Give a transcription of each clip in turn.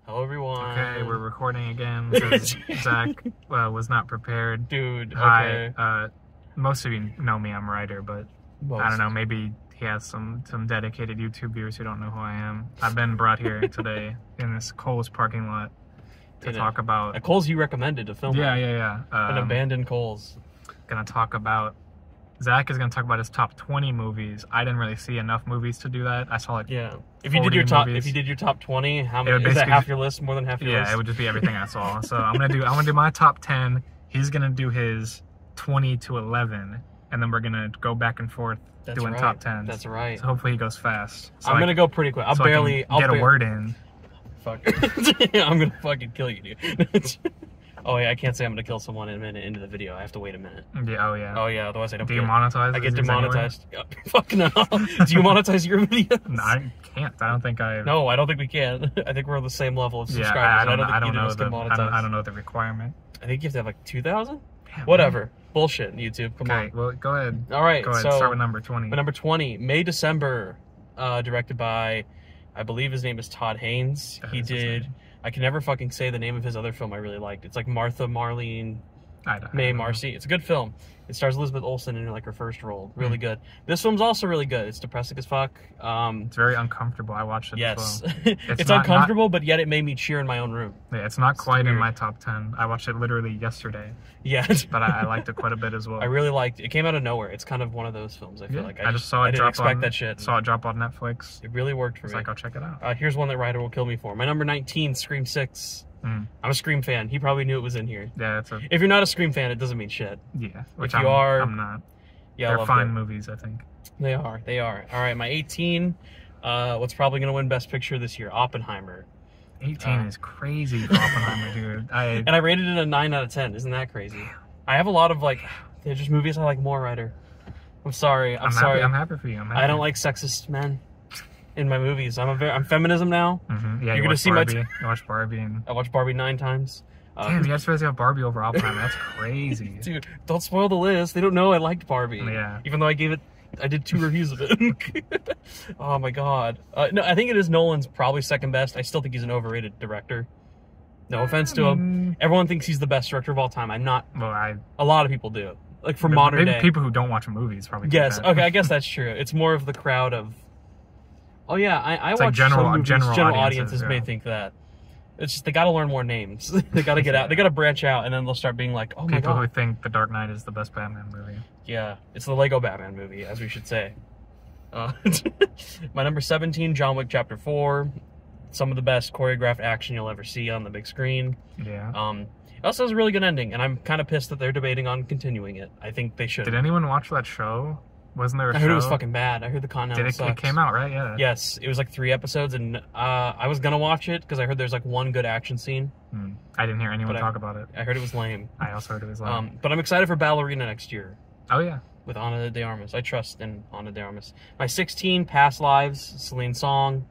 Hello, everyone. Okay, we're recording again because Zach was not prepared. Dude, Hi. okay. Most of you know me, I'm Ryder, but Most. I don't know, maybe he has some dedicated YouTube viewers who don't know who I am. I've been brought here today in this Kohl's parking lot to talk about... A Kohl's you recommended to film. Yeah. An abandoned Kohl's. Gonna talk about... Zach is going to talk about his top 20 movies. I didn't really see enough movies to do that. I saw like If you did your top, if you did your top 20, how many? Is that half your list? More than half your list? Yeah, it would just be everything I saw. So I'm gonna do my top 10. He's gonna do his 20 to 11, and then we're gonna go back and forth doing top 10s. That's right. So hopefully he goes fast. So I'm gonna go pretty quick. I'll get a word in. Fuck. I'm gonna fucking kill you, dude. Oh yeah, I can't say I'm gonna kill someone in a minute into the video. I have to wait a minute. Yeah. Oh yeah. Oh yeah. Otherwise I don't. Do you monetize? I get demonetized. Fuck no. Do you monetize your videos? No, I can't. I don't think I. No, I don't think we can. I think we're on the same level of subscribers. Yeah, I don't know the requirement. I think you have to have like 2,000. Whatever. Man. Bullshit. YouTube. Come on. Okay. Well, go ahead. All right. Go ahead. So, start with number 20. Number 20, May-December, directed by, I believe his name is Todd Haynes. He did. I can never fucking say the name of his other film I really liked. It's like Martha, Marlene, May, Marcy. It's a good film. It stars Elizabeth Olsen in like her first role. Really good. This film's also really good. It's depressing as fuck. It's very uncomfortable. I watched it as well. It's it's uncomfortable, but yet it made me cheer in my own room. Yeah, it's not quite in my top 10. I watched it literally yesterday. Yeah. But I liked it quite a bit as well. I really liked it. It came out of nowhere. It's kind of one of those films, I feel like. I just saw it drop on that shit. Saw it drop on Netflix. It really worked for me. Like, I'll check it out. Here's one that Ryder will kill me for. My number 19, Scream 6. I'm a Scream fan. He probably knew it was in here. Yeah, if you're not a Scream fan, it doesn't mean shit. Yeah, which I'm not. Yeah, they're fine movies, I think. They are. All right, my 18. What's probably gonna win Best Picture this year? Oppenheimer. 18 is crazy for Oppenheimer, dude. And I rated it a 9 out of 10. Isn't that crazy? I have a lot of like, they're just movies I like more, Ryder. I'm sorry. I'm sorry. I'm happy for you. I don't like sexist men in my movies. I'm feminism now. Yeah, you're gonna see Barbie. You watch Barbie. I watched Barbie 9 times. Damn, you guys supposed to have Barbie over Oppenheimer. That's crazy. Dude, don't spoil the list. They don't know I liked Barbie. Yeah. Even though I did 2 reviews of it. Oh my god. No, I think it is Nolan's probably second best. I still think he's an overrated director. No offense to him. Everyone thinks he's the best director of all time. I'm not. Well, a lot of people do. Like for modern day. People who don't watch movies probably. Yes. Okay, I guess that's true. It's more of the crowd of. Oh yeah, I watch like general audiences may think that. It's just they got to learn more names. They got to get out. They got to branch out, and then they'll start being like, "Oh my god!" People who think The Dark Knight is the best Batman movie. Yeah, it's the Lego Batman movie, as we should say. My number 17, John Wick Chapter 4. Some of the best choreographed action you'll ever see on the big screen. Yeah. It also has a really good ending, and I'm kind of pissed that they're debating on continuing it. I think they should. Did anyone watch that show? Wasn't there a show? I heard it was fucking bad. I heard the Continental sucks. It came out, right? Yeah. Yes, it was like 3 episodes, and I was gonna watch it because I heard there's like 1 good action scene. I didn't hear anyone talk about it. I heard it was lame. I also heard it was lame. But I'm excited for Ballerina next year. Oh yeah. With Ana de Armas. I trust in Ana de Armas. My 16, Past Lives, Celine Song.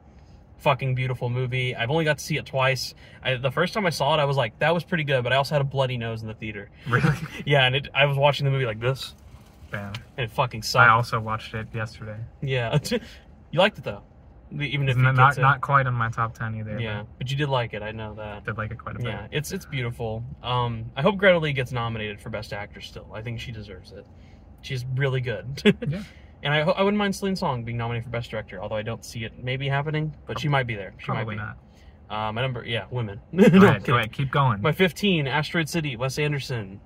Fucking beautiful movie. I've only got to see it twice. The first time I saw it, I was like, that was pretty good, but I also had a bloody nose in the theater. Really? Yeah, and I was watching the movie like this. Damn. And it fucking sucked. I also watched it yesterday. Yeah. You liked it, though. Even if not quite in my top 10 either. Yeah, but you did like it. I know that. Did like it quite a bit. Yeah, it's beautiful. I hope Greta Lee gets nominated for Best Actress still. I think she deserves it. She's really good. Yeah. And I wouldn't mind Celine Song being nominated for Best Director, although I don't see it maybe happening, but she might be there. She Probably might be. not. My number, women. Go ahead, keep going. My 15, Asteroid City, Wes Anderson.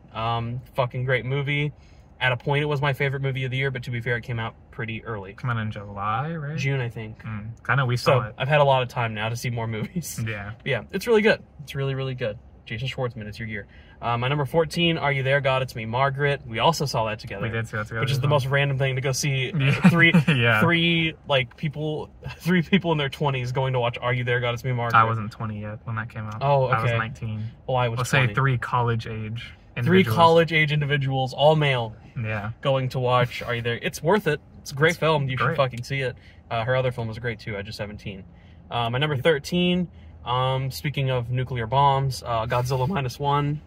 Fucking great movie. At a point, it was my favorite movie of the year, but to be fair, it came out pretty early. Came out in July, right? June, I think. I know we saw it. I've had a lot of time now to see more movies. Yeah. Yeah, it's really good. It's really, really good. Jason Schwartzman, it's your year. My number 14, Are You There, God? It's Me, Margaret. We also saw that together. We did see that together. Which is the most random thing to go see. Three people in their 20s going to watch Are You There, God? It's Me, Margaret. I wasn't 20 yet when that came out. Oh, okay. I was 19. Well, I was Let's 20. say 3 college-age individuals. 3 college-age individuals, all male. Yeah. Going to watch Are You There? It's worth it. It's a great film. You should fucking see it. Her other film was great too. I just 17. My number 13. Speaking of nuclear bombs, Godzilla -1.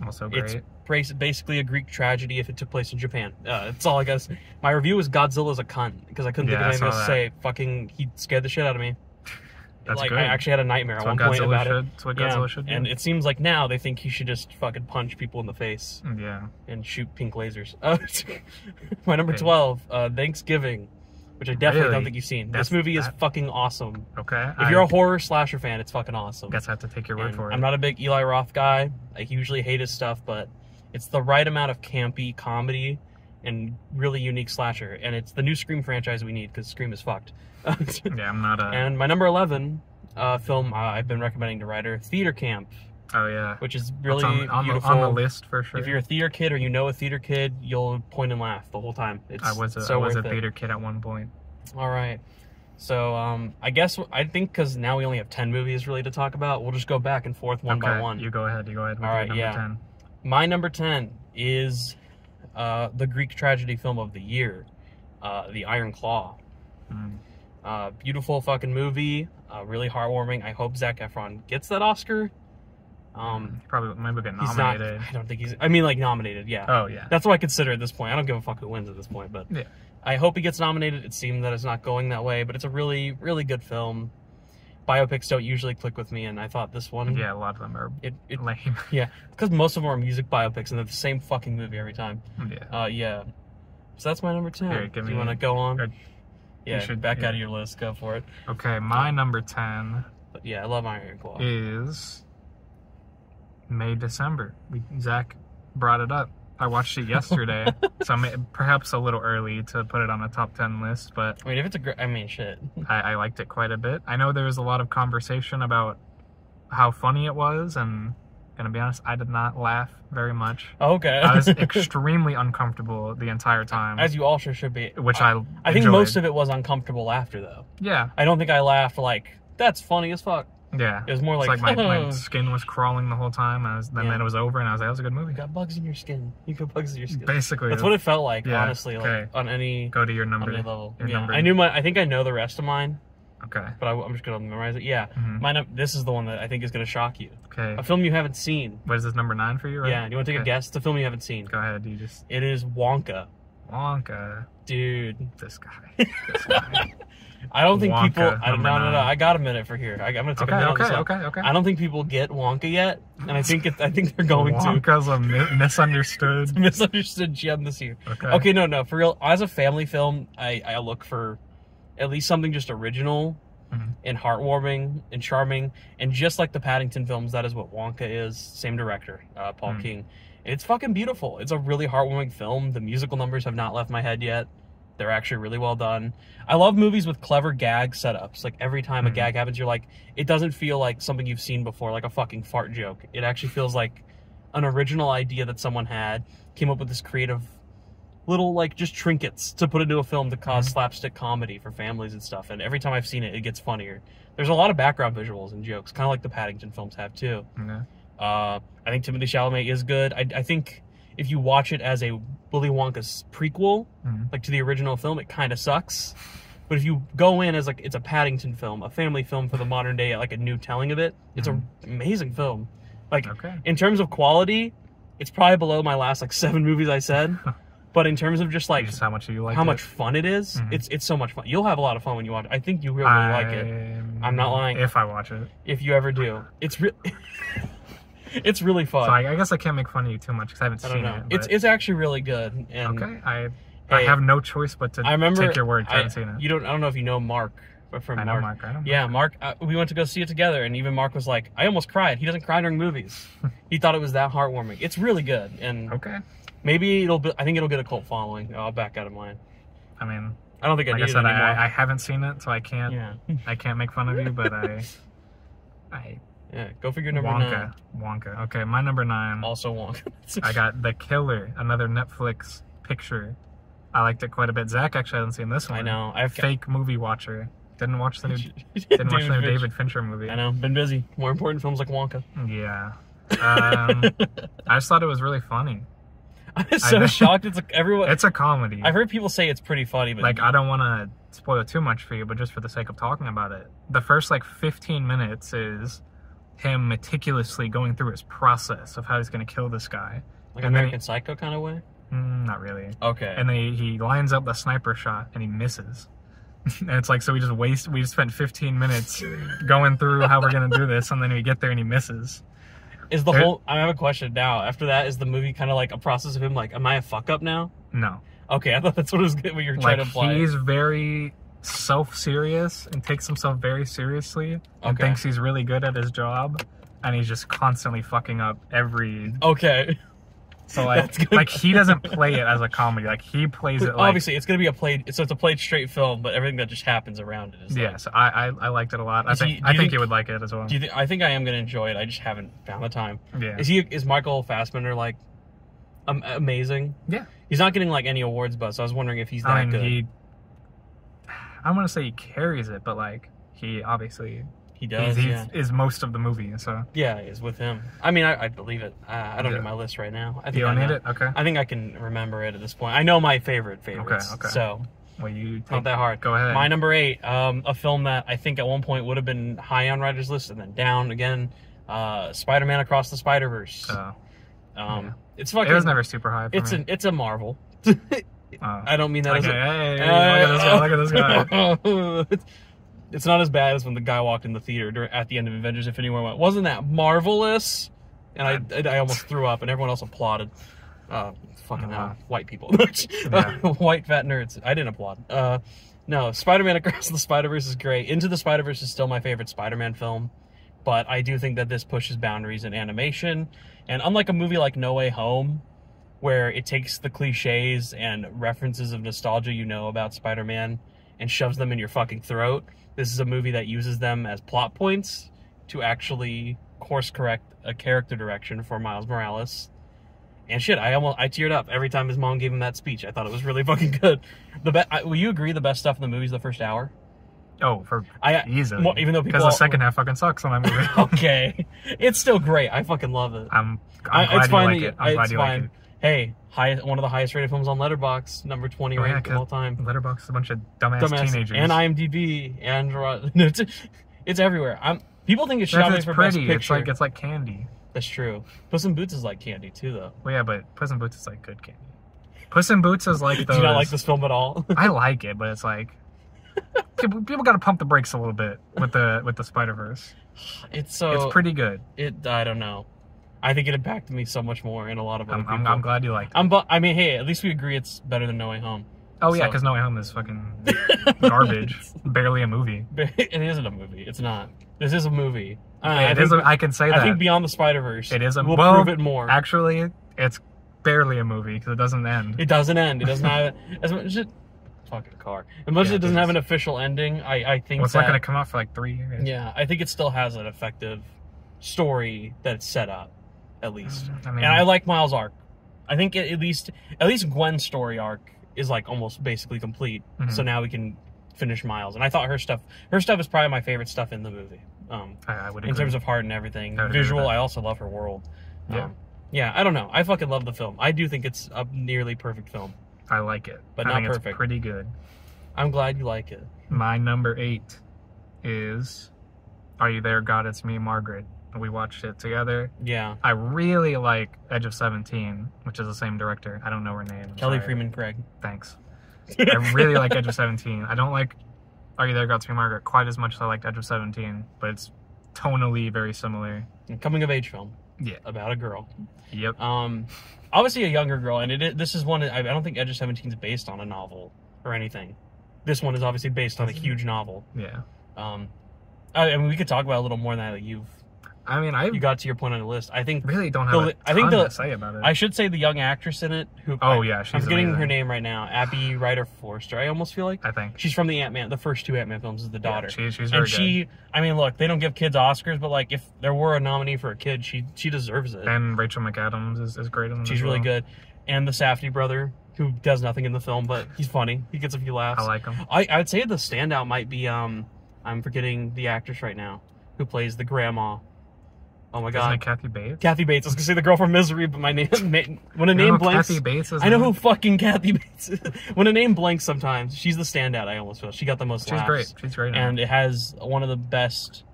Also great. It's basically a Greek tragedy if it took place in Japan. That's all I got to say. My review was Godzilla's a cunt because I couldn't think of anything else to say. Fucking, he scared the shit out of me. That's like good. I actually had a nightmare at one point about it. That's what Godzilla should do. And it seems like now they think he should just fucking punch people in the face. Yeah. And shoot pink lasers. My number 12, Thanksgiving, which I definitely don't think you've seen. This movie is fucking awesome. Okay. If you're a horror slasher fan, it's fucking awesome. Guess I have to take your word for it. I'm not a big Eli Roth guy. I usually hate his stuff, but it's the right amount of campy comedy and really unique slasher. And it's the new Scream franchise we need, because Scream is fucked. Yeah, I'm not a... And my number 11 film I've been recommending to Ryder, Theater Camp. Oh, yeah. Which is really beautiful. On the list, for sure. If you're a theater kid or you know a theater kid, you'll point and laugh the whole time. I was a theater kid at one point. All right. So, I think because now we only have 10 movies really to talk about, we'll just go back and forth one by one. You go ahead with All right, your number 10. My number 10 is the Greek tragedy film of the year, The Iron Claw. Beautiful fucking movie, really heartwarming. I hope Zac Efron gets that Oscar. Probably maybe get nominated. He's not, I don't think he's... I mean, like, nominated, yeah. Oh, yeah. That's what I consider at this point. I don't give a fuck who wins at this point, but... Yeah. I hope he gets nominated. It seemed that it's not going that way, but it's a really, really good film. Biopics don't usually click with me, and I thought this one... Yeah, a lot of them are lame. Yeah, because most of them are music biopics, and they're the same fucking movie every time. Yeah. Yeah. So that's my number 10. Here, Do you want to go on? Yeah, out of your list. Go for it. Okay, my number 10... But yeah, I love Iron Claw. ...is... May, December. Zach brought it up. I watched it yesterday, so perhaps a little early to put it on a top 10 list, but... I mean, if it's a great... I mean, shit. I liked it quite a bit. I know there was a lot of conversation about how funny it was, and gonna be honest, I did not laugh very much. Okay. I was extremely uncomfortable the entire time. As you all sure should be. Which I think most of it was uncomfortable laughter, though. Yeah. I don't think I laughed like, that's funny as fuck. Yeah. It was more like... It's like my skin was crawling the whole time, then it was over, and I was like, that was a good movie. You got bugs in your skin. You got bugs in your skin. Basically. That's what it felt like, honestly, like, on any... Go to your number. level. Number. I think I know the rest of mine. Okay. But I'm just going to memorize it. Yeah. This is the one that I think is going to shock you. Okay. A film you haven't seen. What is this, number 9 for you, right? Yeah. Do you want to take a guess? It's a film you haven't seen. Go ahead. It is Wonka. Wonka. Dude. This guy. I don't think Wonka, people... No. I got a minute for here. I'm going to take a minute on this one. Okay. I don't think people get Wonka yet, and I think they're going to. Wonka's a misunderstood gem this year. Okay, no, for real. As a family film, I look for at least something just original and heartwarming and charming, and just like the Paddington films, that is what Wonka is. Same director, Paul King. It's fucking beautiful. It's a really heartwarming film. The musical numbers have not left my head yet. They're actually really well done. I love movies with clever gag setups. Like, every time a gag happens, you're like, it doesn't feel like something you've seen before, like a fucking fart joke. It actually feels like an original idea that someone had, came up with this creative little, like, just trinkets to put into a film to cause slapstick comedy for families and stuff. And every time I've seen it, it gets funnier. There's a lot of background visuals and jokes, kind of like the Paddington films have, too. I think Timothée Chalamet is good. I think... if you watch it as a Willy Wonka's prequel, like to the original film, it kind of sucks. But if you go in as like it's a Paddington film, a family film for the modern day, like a new telling of it, it's an amazing film. Like in terms of quality, it's probably below my last like 7 movies I said. But in terms of just like how much you like how much fun it is, it's so much fun. You'll have a lot of fun when you watch it. I think you really like it. I'm not lying. If I watch it. If you ever do. It's it's really fun. So I guess I can't make fun of you too much because I haven't seen it. It's actually really good. And I have no choice but to take your word. I haven't seen it. I don't know if you know Mark. But from Mark. I know Mark. Yeah, Mark. We went to go see it together, and even Mark was like, "I almost cried." He doesn't cry during movies. He thought it was that heartwarming. It's really good, and maybe I think it'll get a cult following. I'll back out of mine. I mean, I don't think I need it anymore. I haven't seen it, so I can't. Yeah. I can't make fun of you, but Yeah, go figure number 9. Wonka. Okay, my number 9. Also Wonka. I got The Killer, another Netflix picture. I liked it quite a bit. Zach actually hasn't seen this one. I know. Fake movie watcher. Didn't watch the new David Fincher movie. I know. Been busy. More important films like Wonka. Yeah. I just thought it was really funny. I'm so shocked. It's like everyone. It's a comedy. I've heard people say it's pretty funny, but like I don't want to spoil too much for you, but just for the sake of talking about it, the first like 15 minutes is him meticulously going through his process of how he's going to kill this guy. Like American Psycho kind of way? Not really. Okay. And then he lines up the sniper shot and he misses. And it's like, so we just spent 15 minutes going through how we're going to do this, and then we get there and he misses. Is the whole... I have a question now. After that, is the movie kind of like a process of him like, am I a fuck up now? No. Okay, I thought that's what what you were trying to imply. He's very self-serious and takes himself very seriously and thinks he's really good at his job, and he's just constantly fucking up every... Okay. So like he doesn't play it as a comedy. Like he plays it like... Obviously, it's going to be it's a played straight film, but everything that just happens around it is yeah, so I liked it a lot. I think you would like it as well. I think I am going to enjoy it. I just haven't found the time. Yeah. Is Michael Fassbender like amazing? Yeah. He's not getting like any awards buzz, so I was wondering if he's that good. I want to say he carries it, but like he obviously... He does, is most of the movie, so... Yeah, it's with him. I mean, I believe it. I don't need my list right now. You don't need it? Okay. I think I can remember it at this point. I know my favorites. Okay. So, well, not that hard. Go ahead. My number 8, a film that I think at one point would have been high on Ryder's list and then down again, Spider-Man Across the Spider-Verse. It's fucking... It was never super high for me. It's a Marvel. I don't mean that as a... Hey, look at this guy. It's not as bad as when the guy walked in the theater at the end of Avengers Infinity War and went, wasn't that marvelous? And I almost threw up, and everyone else applauded. Fucking hell, white people. White fat nerds. I didn't applaud. No, Spider-Man Across the Spider-Verse is great. Into the Spider-Verse is still my favorite Spider-Man film, but I do think that this pushes boundaries in animation. And unlike a movie like No Way Home, where it takes the cliches and references of nostalgia you know about Spider-Man and shoves them in your fucking throat, this is a movie that uses them as plot points to actually course correct a character direction for Miles Morales. And shit, I teared up every time his mom gave him that speech. I thought it was really fucking good. Will you agree the best stuff in the movie is the first hour? Oh, easily. Well, even though people... Because the second half fucking sucks on that movie. Okay. It's still great. I fucking love it. I'm glad you like it. I'm glad you like it. Hey, one of the highest rated films on Letterboxd, number 20 ranked of all time. Letterboxd is a bunch of dumbass teenagers. And IMDb, and it's everywhere. People think it's shot for pretty. Best Picture. It's like candy. That's true. Puss in Boots is like candy too, though. Well, yeah, but Puss in Boots is like good candy. Puss in Boots is like those... Do you not like this film at all? I like it, but it's like people got to pump the brakes a little bit with the Spider-Verse. It's pretty good. I don't know. I think it impacted me so much more in a lot of other people. I'm glad you liked it. I mean, hey, at least we agree it's better than No Way Home. Oh, yeah, because No Way Home is fucking garbage. Barely a movie. It isn't a movie. It's not. This is a movie. I can say that. I think Beyond the Spider-Verse will prove it more. Actually, it's barely a movie because it doesn't end. It doesn't end. It doesn't have... as much as it... Fucking car. As much as it doesn't have an official ending, I think it's not going to come out for like 3 years. Yeah, I think it still has an effective story that's set up. At least, I mean, and I like Miles' arc. I think at least Gwen's story arc is like almost basically complete. So now we can finish Miles. And I thought her stuff is probably my favorite stuff in the movie. I would agree. In terms of heart and everything, visual. I also love her world. Yeah. I don't know. I fucking love the film. I do think it's a nearly perfect film. I like it, but I not think perfect. It's pretty good. I'm glad you like it. My number 8 is Are You There, God? It's Me, Margaret. We watched it together. Yeah. I really like Edge of 17, which is the same director. I don't know her name. Kelly Freeman Craig. Thanks. I really like Edge of 17. I don't like Are You There, God? It's Me, Margaret quite as much as I liked Edge of 17, but it's tonally very similar. Coming of age film. Yeah. About a girl. Yep. Obviously a younger girl, and this is one, I don't think Edge of 17 is based on a novel or anything. This one is obviously based on a huge novel. Yeah. I mean, we could talk about it a little more than that. You got to your point on the list. I think really don't have a ton to say about it. I should say the young actress in it. Who she's I'm getting amazing. her name right now. Abby Ryder Forster. I almost feel like. I think she's from the first 2 Ant-Man films. Is the daughter. Yeah, she's very good. I mean, look, they don't give kids Oscars, but like if there were a nominee for a kid, she deserves it. And Rachel McAdams is great in it. She's really good, and the Safdie brother, who does nothing in the film, but he's funny. He gets a few laughs. I like him. I'd say the standout might be I'm forgetting the actress right now who plays the grandma. Oh my god. Isn't it Kathy Bates? Kathy Bates. I was gonna say the girl from Misery, but my name when a name blanks. Kathy Bates is I know who fucking Kathy Bates is. When a name blanks sometimes, she's the standout. I almost feel she got the most laughs. She's great. And it has one of the best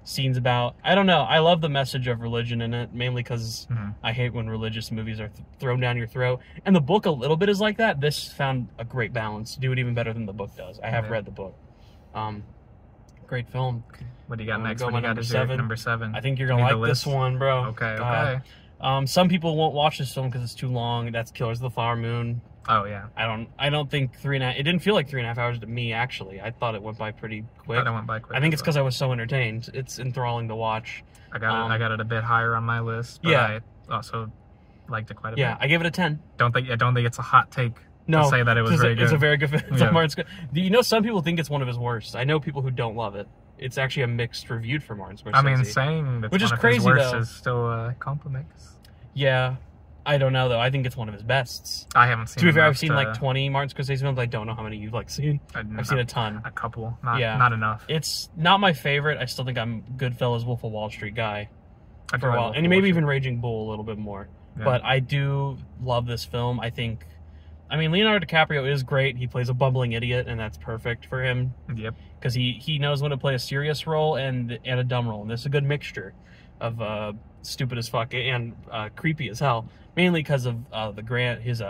scenes about. I don't know. I love the message of religion in it, mainly because I hate when religious movies are thrown down your throat. And the book a little bit is like that. This found a great balance. Do it even better than the book does. I have read the book. Great film. What do you got next? What do you got to say? Number 7. I think you're gonna like this one, bro. Okay. God. Okay. Some people won't watch this film because it's too long. That's Killers of the Flower Moon. Oh yeah. I don't think 3.5. It didn't feel like 3.5 hours to me actually. I thought it went by pretty quick. I thought it went by quick. I think it's because I was so entertained. It's enthralling to watch. I got it a bit higher on my list. But I also liked it quite a bit. Yeah, I gave it a 10. Don't think it's a hot take to say that it was very good. It's a very good film. You know, some people think it's one of his worst. I know people who don't love it. It's actually a mixed reviewed for Martin Scorsese. I mean, saying that's one of his worst is still a compliment. Yeah. I don't know though. I think it's one of his bests. I haven't seen. To be fair, I've seen like 20 Martin Scorsese films. I don't know how many you've seen. I've seen a ton. A couple. Not enough. It's not my favorite. I still think I'm Goodfellas, Wolf of Wall Street guy for a while, and maybe even Raging Bull a little bit more. Yeah. But I do love this film. I mean, Leonardo DiCaprio is great. He plays a bumbling idiot, and that's perfect for him. Yep. Because he knows when to play a serious role and a dumb role, and there's a good mixture of stupid as fuck and creepy as hell. Mainly because of his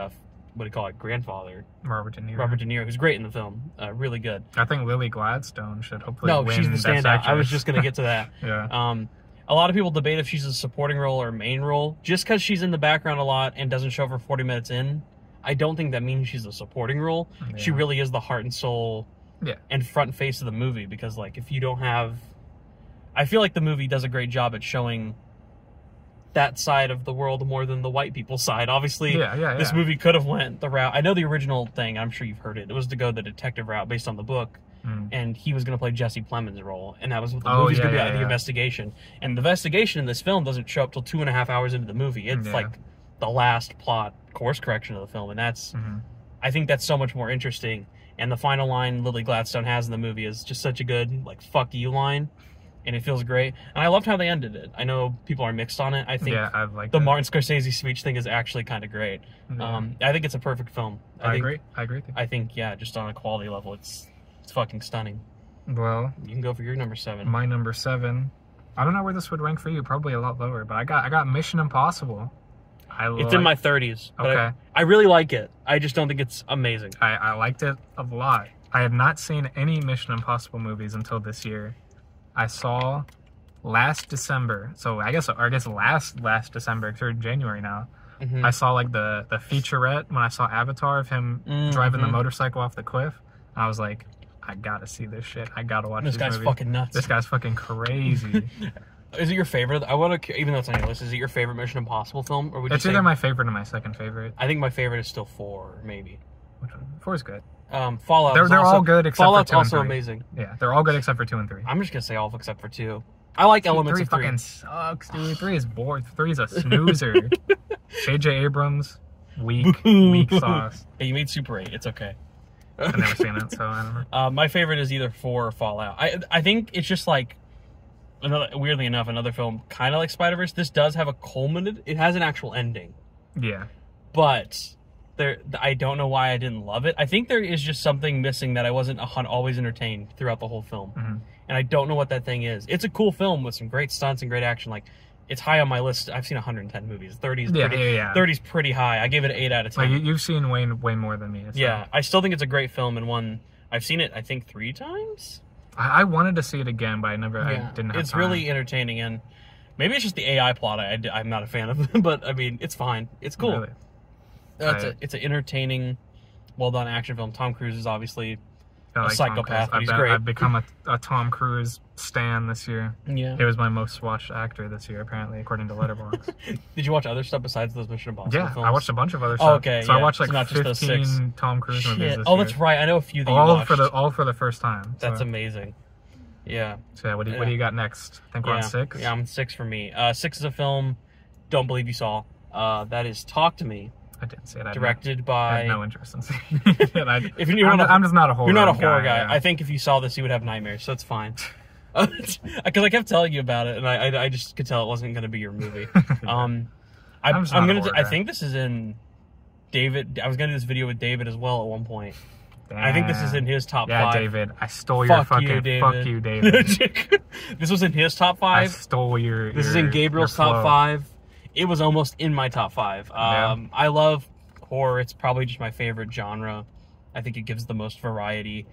grandfather, Robert De Niro, who's great in the film, really good. I think Lily Gladstone should hopefully win. No, she's the standout. Actress. I was just gonna get to that. Yeah. A lot of people debate if she's a supporting role or main role. Just because she's in the background a lot and doesn't show up for 40 minutes in, I don't think that means she's a supporting role. Yeah. She really is the heart and soul, and front and face of the movie. Because if you don't have, I feel like the movie does a great job at showing that side of the world more than the white people side. Obviously, this movie could have went the route. I know the original thing, I'm sure you've heard it. It was to go the detective route based on the book. And he was going to play Jesse Plemons' role. And that was what the movie's going to be, the investigation. And the investigation in this film doesn't show up till 2.5 hours into the movie. It's like the last plot course correction of the film. And that's, I think that's so much more interesting. And the final line Lily Gladstone has in the movie is just such a good, fuck you line. And it feels great. And I loved how they ended it. I know people are mixed on it. I think the Martin Scorsese speech thing is actually kind of great. Yeah. I think it's a perfect film. I agree. I think, just on a quality level, it's fucking stunning. Well, you can go for your number 7. My number 7. I don't know where this would rank for you. Probably a lot lower. But I got Mission Impossible. It's in my 30s. But I really like it. I just don't think it's amazing. I liked it a lot. I had not seen any Mission Impossible movies until this year. I saw last December, so I guess last December, 3rd January now. I saw the featurette when I saw Avatar of him driving the motorcycle off the cliff. I was like, I gotta see this shit. I gotta watch this movie. This guy's fucking nuts. This guy's fucking crazy. Is it your favorite? I want to, even though it's on your list, is it your favorite Mission Impossible film? Or would it's either my favorite or my second favorite. I think my favorite is still 4, maybe. Which one? 4 is good. Fallout. They're all good except Fallout's for 2 and 3. also amazing. Yeah, they're all good except for 2 and 3. I'm just gonna say all except for 2. I like elements of 3. 3 fucking sucks, dude. 3 is bored. 3 is a snoozer. J.J. Abrams, weak sauce. Hey, you made Super 8. It's okay. I've never seen it, so I don't know. My favorite is either 4 or Fallout. I think it's just weirdly enough, another film kind of like Spider-Verse. This does have it has an actual ending. Yeah. But I don't know why I didn't love it. I think there is just something missing that I wasn't always entertained throughout the whole film. And I don't know what that thing is. It's a cool film with some great stunts and great action. It's high on my list. I've seen 110 movies. 30's pretty high. I gave it an 8 out of 10. You've seen way more than me. Yeah, I still think it's a great film and one I've seen it, I think, 3 times. I wanted to see it again, but I didn't have It's time. really entertaining, and maybe it's just the AI plot I'm not a fan of, but I mean, it's fine. It's cool. Really? It's an entertaining, well-done action film. Tom Cruise is obviously a like psychopath, but he's great. I've become a Tom Cruise stan this year. Yeah. He was my most watched actor this year, apparently, according to Letterboxd. Did you watch other stuff besides those Mission Impossible films? I watched a bunch of other stuff. Oh, okay, so I watched not 15 Tom Cruise movies this year. Oh, that's right. I know a few that you watched. All for the first time. So. That's amazing. Yeah. So what do you got next? I think we're on 6? Yeah, I'm 6 for me. 6 is a film don't believe you saw. That is Talk to Me. I didn't see it. Directed by... I have no interest in seeing it. I'm just not a horror guy. You're not a horror guy. Yeah. I think if you saw this, you would have nightmares, so it's fine. Because I kept telling you about it, and I just could tell it wasn't going to be your movie. I think this is in David... I was going to do this video with David as well at one point. I think this is in his top 5. Yeah, David, I stole your fucking... Fuck you, David. This was in his top 5. I stole your... This is in Gabriel's top 5. It was almost in my top 5. I love horror. It's probably just my favorite genre. I think it gives the most variety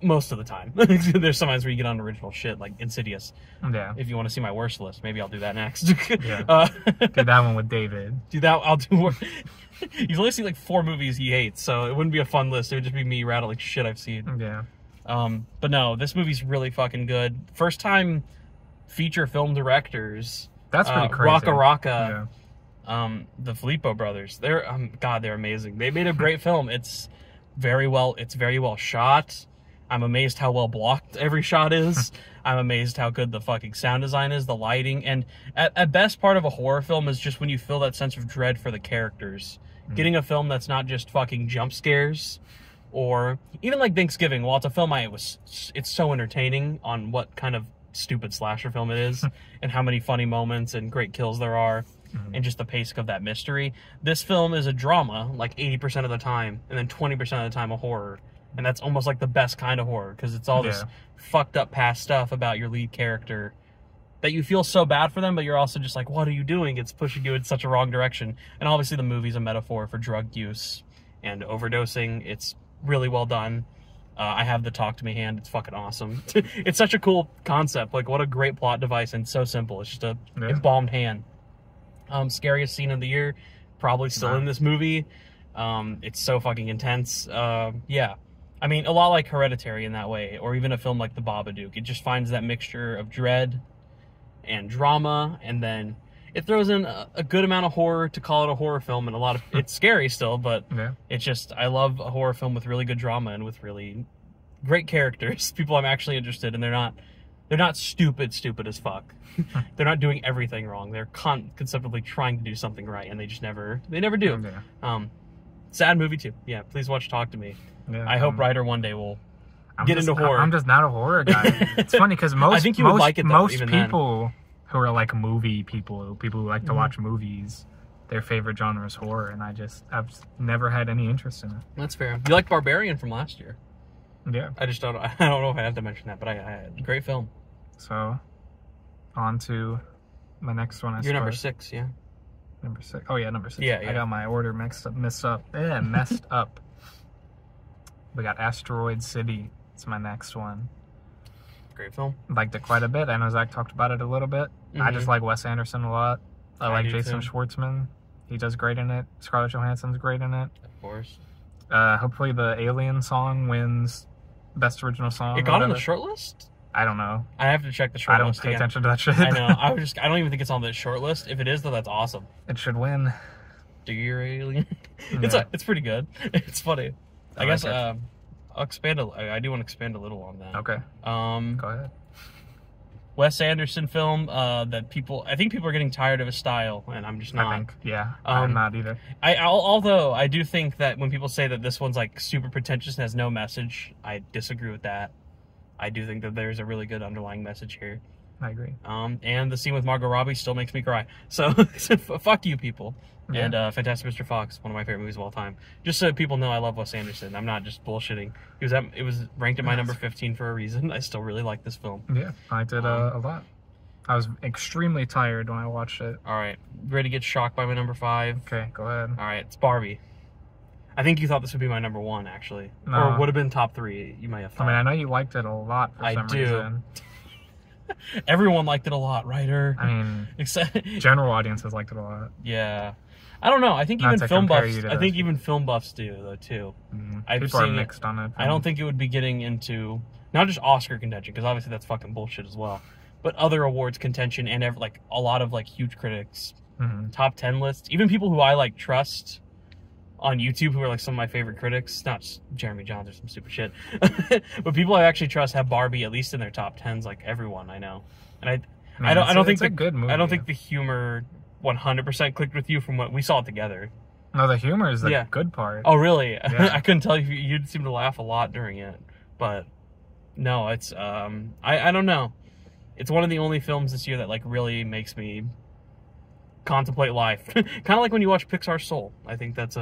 most of the time. There's sometimes where you get on original shit, like Insidious. Yeah. If you want to see my worst list, maybe I'll do that next. Yeah. Do that one with David. I'll do more. You've only seen like 4 movies he hates, so it wouldn't be a fun list. It would just be me rattling shit I've seen. Yeah. But no, this movie's really fucking good. First time feature film directors. That's pretty crazy. Raka Raka. Yeah. The Filippo brothers. They're amazing. They made a great film. It's very well shot. I'm amazed how well blocked every shot is. I'm amazed how good the fucking sound design is, the lighting, and at best part of a horror film is just when you feel that sense of dread for the characters. Getting a film that's not just fucking jump scares, or even like Thanksgiving. While it's a film it's so entertaining on what kind of stupid slasher film it is, and how many funny moments and great kills there are, and just the pacing of that mystery. This film is a drama like 80% of the time, and then 20% of the time a horror. And that's almost like the best kind of horror, because it's all this fucked up past stuff about your lead character that you feel so bad for them, but you're also just like, what are you doing? It's pushing you in such a wrong direction. And obviously the movie's a metaphor for drug use and overdosing. It's really well done. I have the talk to me hand. It's fucking awesome. It's such a cool concept. Like, what a great plot device, and so simple. It's just a embalmed hand. Scariest scene of the year, probably still in this movie. It's so fucking intense. Yeah. I mean, a lot like Hereditary in that way, or even a film like The Babadook. It just finds that mixture of dread and drama, and then it throws in a good amount of horror to call it a horror film, and a lot of... It's scary still, but it's just... I love a horror film with really good drama and with really great characters. People I'm actually interested in. They're not stupid as fuck. They're not doing everything wrong. They're conceptually trying to do something right, and they just never do. Sad movie too. Yeah, please watch Talk to Me. Yeah, I hope Ryder one day will get into horror. I'm just not a horror guy. It's funny because most people who are like movie people who like to watch movies, their favorite genre is horror, and I've never had any interest in it. That's fair. You like Barbarian from last year? Yeah. I don't know if I have to mention that, but I had a great film. So, on to my next one. You're number 6, yeah. Number 6. Oh yeah, number 6. Yeah. I got my order messed up. We got Asteroid City. It's my next one. Great film. Liked it quite a bit. I know Zach talked about it a little bit. I just like Wes Anderson a lot. I like Jason Schwartzman. He does great in it. Scarlett Johansson's great in it. Of course. Hopefully the Alien song wins Best Original Song. It got on the short list? I don't know. I have to check the short list. I don't pay attention to that shit. I know. I don't even think it's on the short list. If it is, though, that's awesome. It should win. Do your Alien? It's pretty good. It's funny. I guess I'll expand I do want to expand a little on that. Okay. Go ahead. Wes Anderson film that I think people are getting tired of his style, and I'm just not. I'm not either. Although I do think that when people say that this one's like super pretentious and has no message, I disagree with that. I do think that there's a really good underlying message here. I agree. And the scene with Margot Robbie still makes me cry. So fuck you, people. Yeah. And Fantastic Mr. Fox, one of my favorite movies of all time. Just so people know I love Wes Anderson. I'm not just bullshitting. It was ranked at my number 15 for a reason. I still really like this film. Yeah, I did a lot. I was extremely tired when I watched it. All right. Ready to get shocked by my number 5? Okay, go ahead. All right, it's Barbie. I think you thought this would be my number 1, actually. No. Or would have been top 3. You might have thought. I mean, I know you liked it a lot for some reason. Everyone liked it a lot, Ryder. I mean, general audiences liked it a lot. Yeah. I don't know. I think even film buffs do, though, too. People are mixed on it. I don't think it would be getting into not just Oscar contention, because obviously that's fucking bullshit as well, but other awards contention and like a lot of like huge critics, top 10 lists, even people who I like trust on YouTube who are like some of my favorite critics, not just Jeremy Johns or some stupid shit, but people I actually trust have Barbie at least in their top 10s, like everyone I know. And I don't think it's a good movie. I don't think the humor 100% clicked with you from what we saw together. No, the humor is the good part. Oh, really? Yeah. I couldn't tell you. You seemed to laugh a lot during it, but no, it's I don't know. It's one of the only films this year that like really makes me contemplate life. Kind of like when you watch Pixar's Soul. I think that's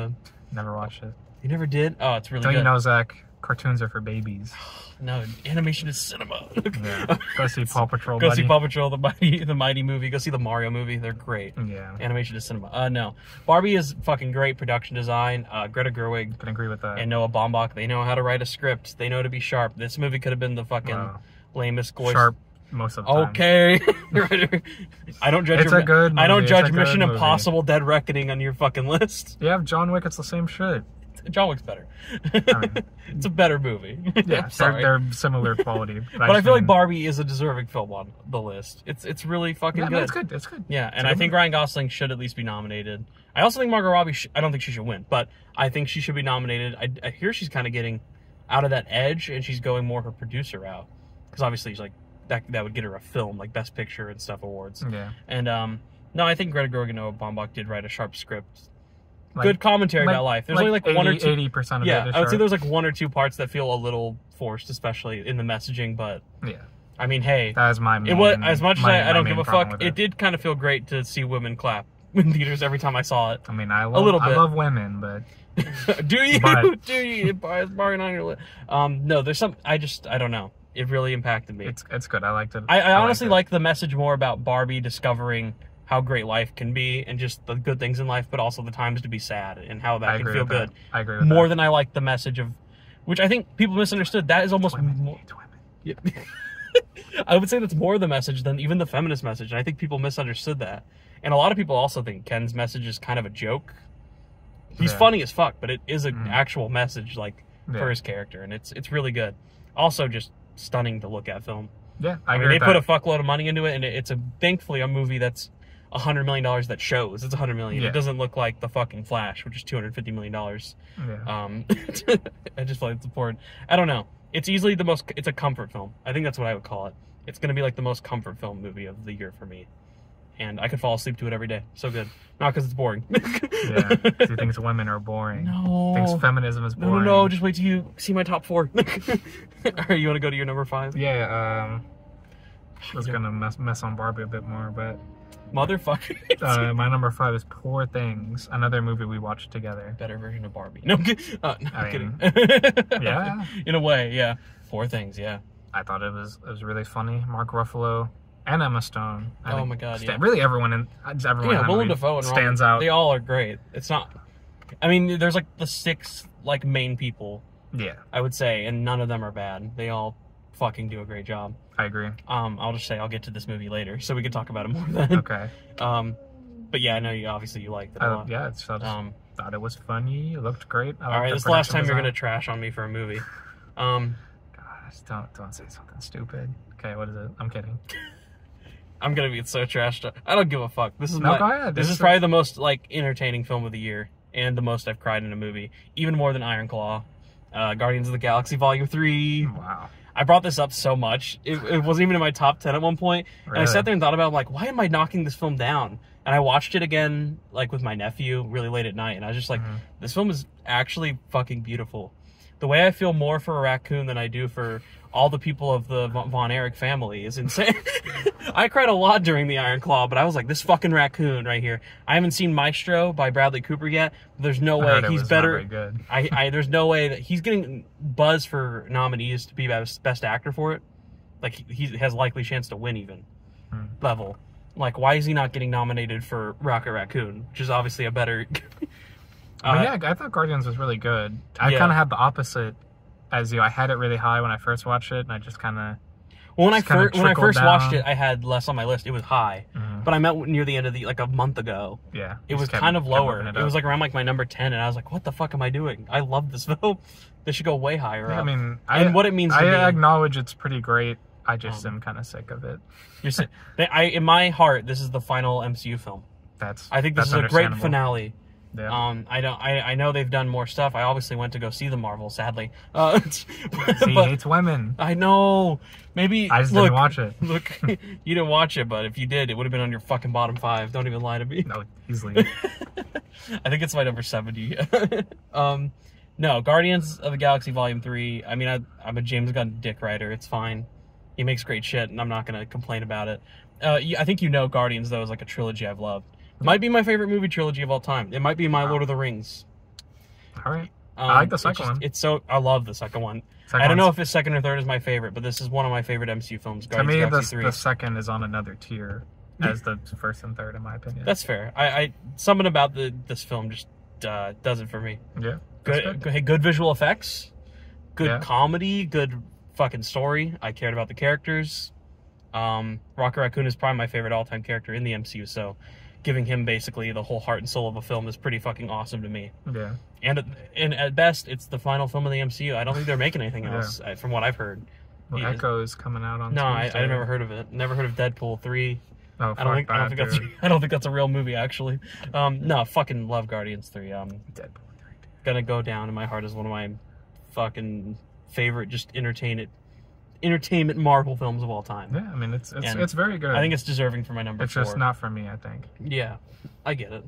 Never watched it. You never did? Oh, it's really Don't good. you know, Zach? Cartoons are for babies. No, animation is cinema. Yeah. Go see Paw Patrol. Go see Paw Patrol, the Mighty movie. Go see the Mario movie. They're great. Yeah. Animation is cinema. No. Barbie is fucking great production design. Greta Gerwig. Can agree with that. And Noah Baumbach. They know how to write a script. They know to be sharp. This movie could have been the fucking lamest goy. Sharp most of the time. Okay. I don't judge. It's a good movie. I don't judge Mission movie. Impossible: Dead Reckoning on your fucking list. You have John Wick. It's the same shit. John Wick's better. I mean, it's a better movie. Yeah, they're similar quality. But I feel like Barbie is a deserving film on the list. It's really fucking good. No, it's good. It's good. Yeah, and I think Ryan Gosling should at least be nominated. I also think Margot Robbie. I don't think she should win, but I think she should be nominated. I hear she's kind of getting out of that edge, and she's going more her producer route, because obviously she's like that would get her a film like Best Picture and stuff awards. Yeah. And no, I think Greta Gerwig and Noah Baumbach did write a sharp script. Good commentary about life. There's only like 1 or 2. 80% of it. Yeah, I would say there's like 1 or 2 parts that feel a little forced, especially in the messaging. But yeah, I mean, hey, that was my main. It was as much as I don't give a fuck. It did kind of feel great to see women clap in theaters every time I saw it. I mean, I love women, but do you? Do you? It's barring on your list. No, there's some. I don't know. It really impacted me. It's good. I liked it. I honestly like the message more about Barbie discovering how great life can be and just the good things in life, but also the times to be sad and how that can feel good. I agree with that. More than I like the message of, which I think people misunderstood. That is almost more. Yeah. I would say that's more the message than even the feminist message. And I think people misunderstood that. And a lot of people also think Ken's message is kind of a joke. He's funny as fuck, but it is an actual message for his character. And it's really good. Also just stunning to look at film. Yeah, I mean, they put a fuckload of money into it, and it's thankfully a movie that's $100 million that shows. It's $100 million. Yeah. It doesn't look like The fucking Flash, which is $250 million. Yeah. I just feel like it's important. I don't know. It's easily the most. It's a comfort film. I think that's what I would call it. It's gonna be like the most comfort film movie of the year for me, and I could fall asleep to it every day. So good. Not because it's boring. Yeah. Because he thinks women are boring. No. Thinks feminism is boring. No. Just wait till you see my top 4. All right, you want to go to your number 5? Yeah. I was gonna mess on Barbie a bit more, but motherfucker. My number 5 is Poor Things, another movie we watched together. Better version of Barbie. No, I'm kidding. Yeah. In a way, yeah. Poor Things, yeah. I thought it was really funny. Mark Ruffalo and Emma Stone. Oh my god, yeah. Really everyone in Willem Dafoe and stands out. They all are great. It's not. I mean, there's like the 6 main people. Yeah. I would say, and none of them are bad. They all fucking do a great job. I agree. I'll just say I'll get to this movie later, so we can talk about it more then. Okay. But yeah, I know you liked it a lot. Yeah, thought it was funny. It looked great. All right, this is the last time you're gonna trash on me for a movie. Gosh, don't say something stupid. Okay, what is it? I'm kidding. I'm gonna be so trashed. I don't give a fuck. This is go ahead. This is probably the most entertaining film of the year, and the most I've cried in a movie, even more than Iron Claw. Guardians of the Galaxy Volume 3. Wow. I brought this up so much. It wasn't even in my top 10 at one point. Really? And I sat there and thought about, why am I knocking this film down? And I watched it again, with my nephew really late at night. And I was just like, this film is actually fucking beautiful. The way I feel more for a raccoon than I do for all the people of the Von Erich family is insane. I cried a lot during the Iron Claw, but I was like, this fucking raccoon right here. I haven't seen Maestro by Bradley Cooper yet. There's no way he's better. Not very good. There's no way that he's getting buzz for nominees to be best actor for it. He has likely chance to win even level. Why is he not getting nominated for Rocket Raccoon, which is obviously a better. I thought Guardians was really good. I kind of had the opposite as you. I had it really high when I first watched it, and I just kind of. Well, when I first watched it, I had less on my list. It was high, but I meant near the end of a month ago. Yeah, it was kind of lower. It was around my number 10, and I was like, "What the fuck am I doing? I love this film. This should go way higher up." I mean, what it means. To me, I acknowledge it's pretty great. I just am kind of sick of it. In my heart, this is the final MCU film. I think this is a great finale. Yeah. I know they've done more stuff. I obviously went to go see the Marvel, sadly. He hates women. I know. Maybe I just didn't watch it. Look, you didn't watch it, but if you did, it would have been on your fucking bottom 5. Don't even lie to me. No, easily. I think it's my number 70. No, Guardians of the Galaxy Volume 3. I mean, I'm a James Gunn dick writer. It's fine. He makes great shit, and I'm not gonna complain about it. I think Guardians though is a trilogy I've loved. Might be my favorite movie trilogy of all time. It might be my Lord of the Rings. All right. I like the second one. I love the second one. I don't know if it's second or third is my favorite, but this is one of my favorite MCU films. To me, the second is on another tier as the first and third, in my opinion. That's fair. Something about this film just does it for me. Yeah. Good visual effects, good comedy, good fucking story. I cared about the characters. Rocket Raccoon is probably my favorite all-time character in the MCU, so giving him basically the whole heart and soul of a film is pretty fucking awesome to me. Yeah. And at best, it's the final film of the MCU. I don't think they're making anything else, from what I've heard. Well, Echo is coming out on Tuesday. I never heard of it. Never heard of Deadpool 3. Oh, I don't think that's a real movie, actually. No, fucking love Guardians 3. Deadpool 3. Gonna go down in my heart as one of my fucking favorite just entertainment Marvel films of all time. Yeah, I mean, it's very good. I think it's deserving for my number 4. It's just not for me, I think. Yeah, I get it.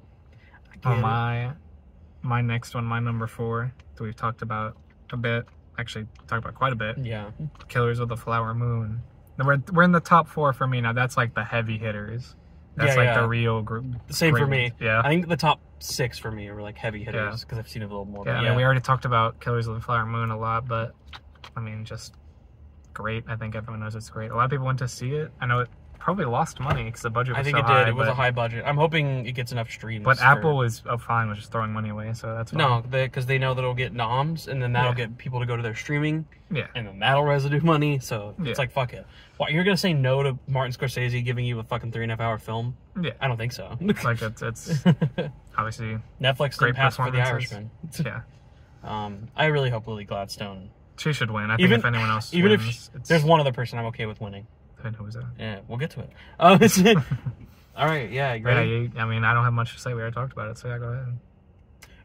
My next one, my number 4, that we've talked about a bit. Actually, talked about quite a bit. Yeah. Killers of the Flower Moon. We're in the top 4 for me now. That's like the heavy hitters. That's the real group. Same for me. Yeah. I think the top 6 for me are like heavy hitters because I've seen it a little more. Yeah, I mean, we already talked about Killers of the Flower Moon a lot, but I mean, just great. I think everyone knows it's great. A lot of people went to see it. I know it probably lost money because the budget was so high. I think it did. It was a high budget. I'm hoping it gets enough streams. But Apple is fine with just throwing money away, so that's fine. No, because they know that it'll get noms, and then that'll get people to go to their streaming. Yeah. And then that'll residue money, so it's like, fuck it. What, you're going to say no to Martin Scorsese giving you a fucking 3.5 hour film? Yeah. I don't think so. Like, it's obviously Netflix didn't pass for The Irishman. Yeah. I really hope Lily Gladstone. She should win. I think if anyone else wins, there's one other person I'm okay with winning. And who was that? Yeah, we'll get to it. All right, yeah, you ready? Yeah, I mean, I don't have much to say. We already talked about it, so yeah, go ahead.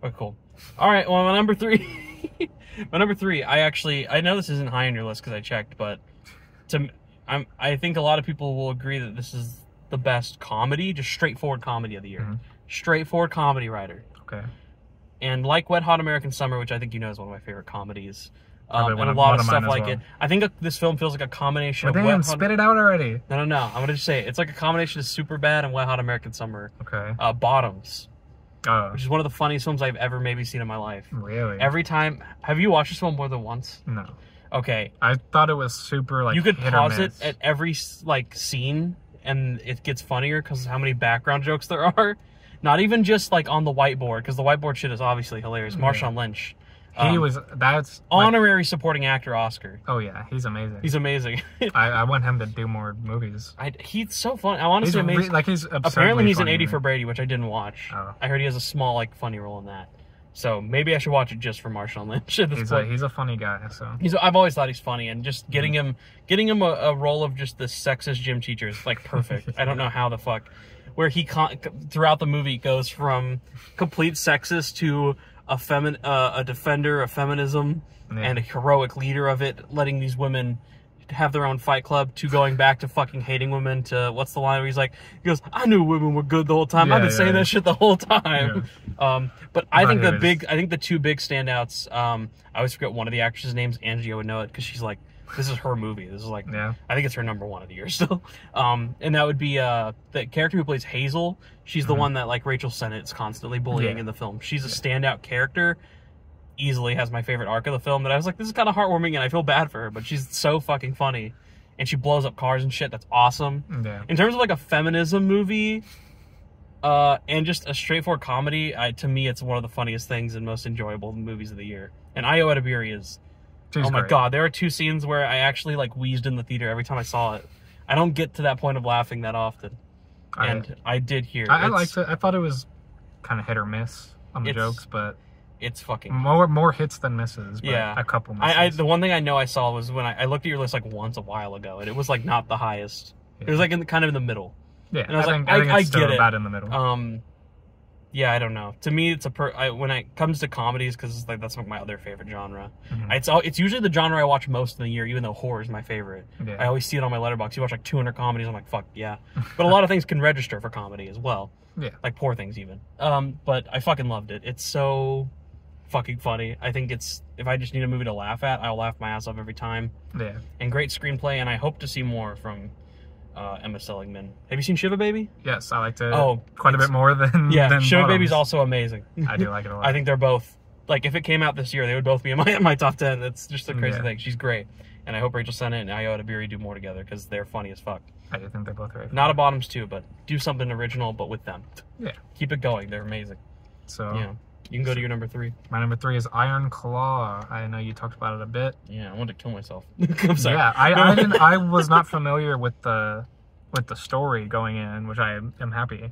Okay, cool. All right, well, my number 3. My number 3, I know this isn't high on your list because I checked, but I think a lot of people will agree that this is the best comedy, just straightforward comedy of the year. Mm-hmm. Straightforward comedy, Ryder. Okay. And like Wet Hot American Summer, which I think you know is one of my favorite comedies. And a lot of stuff like it. I think this film feels like a combination of Wet Hot... spit it out already. No. I'm going to just say it. It's like a combination of Superbad and Wet Hot American Summer. Okay. Bottoms. Oh. Which is one of the funniest films I've ever maybe seen in my life. Really? Every time... Have you watched this film more than once? No. Okay. I thought it was super, like, you could pause it at every, like, scene, and it gets funnier because of how many background jokes there are. Not even just, like, on the whiteboard, because the whiteboard shit is obviously hilarious. Marshawn Lynch. That's honorary supporting actor Oscar. Oh yeah, he's amazing. He's amazing. I want him to do more movies. He's so fun. I want to say amazing. He's apparently he's in 80 for Brady, which I didn't watch. Oh. I heard he has a small like funny role in that. So maybe I should watch it just for Marshawn Lynch. He's a funny guy. So I've always thought he's funny, and just getting him a role of just the sexist gym teacher is like perfect. I don't know how the fuck where he throughout the movie goes from complete sexist to a defender of feminism and a heroic leader of it, letting these women have their own fight club, to going back to fucking hating women, to what's the line where he goes, I knew women were good the whole time. I've been saying that shit the whole time. Yeah. But I think the two big standouts, I always forget one of the actresses' names. Angie, I would know it because she's like, this is her movie. This is like, I think it's her number 1 of the year still. And that would be the character who plays Hazel. She's the one that like Rachel Sennett's constantly bullying in the film. She's a standout character. Easily has my favorite arc of the film that I was like, this is kind of heartwarming and I feel bad for her, but she's so fucking funny. And she blows up cars and shit. That's awesome. Yeah. In terms of like a feminism movie, and just a straightforward comedy, to me, it's one of the funniest things and most enjoyable movies of the year. And Ayo Edebiri is... She's my great. God, there are 2 scenes where I actually like wheezed in the theater every time I saw it. I don't get to that point of laughing that often. And I did here. I liked it. I thought it was kind of hit or miss on the jokes, but it's fucking more hits than misses. But a couple misses. The one thing I know I saw was when I looked at your list like once a while ago, and it was like not the highest. Yeah. It was like kind of in the middle. Yeah, and I was I think it's get it. About in the middle. Yeah, I don't know. To me, it's when it comes to comedies, because like that's like my other favorite genre. Mm-hmm. It's usually the genre I watch most in the year, even though horror is my favorite. Yeah. I always see it on my letterbox. You watch like 200 comedies, I'm like, fuck yeah. But a lot of things can register for comedy as well. Yeah, like Poor Things even. But I fucking loved it. It's so fucking funny. I think if I just need a movie to laugh at, I'll laugh my ass off every time. Yeah, and great screenplay, and I hope to see more from Emma Seligman. Have you seen Shiva Baby? Yes, I liked it quite a bit more than Shiva Bottoms. Baby's also amazing. I do like it a lot. I think they're both like if it came out this year, they would both be in my top 10. It's just a crazy thing. She's great, and I hope Rachel Sennett and Ayo Edebiri do more together because they're funny as fuck. I do think they're both very funny. Not a bottoms too, but do something original, but with them. Yeah, keep it going. They're amazing. So yeah, you can go to your number 3. My number 3 is Iron Claw. I know you talked about it a bit. Yeah, I wanted to kill myself. I'm sorry. Yeah, I was not familiar with the story going in, which I am happy.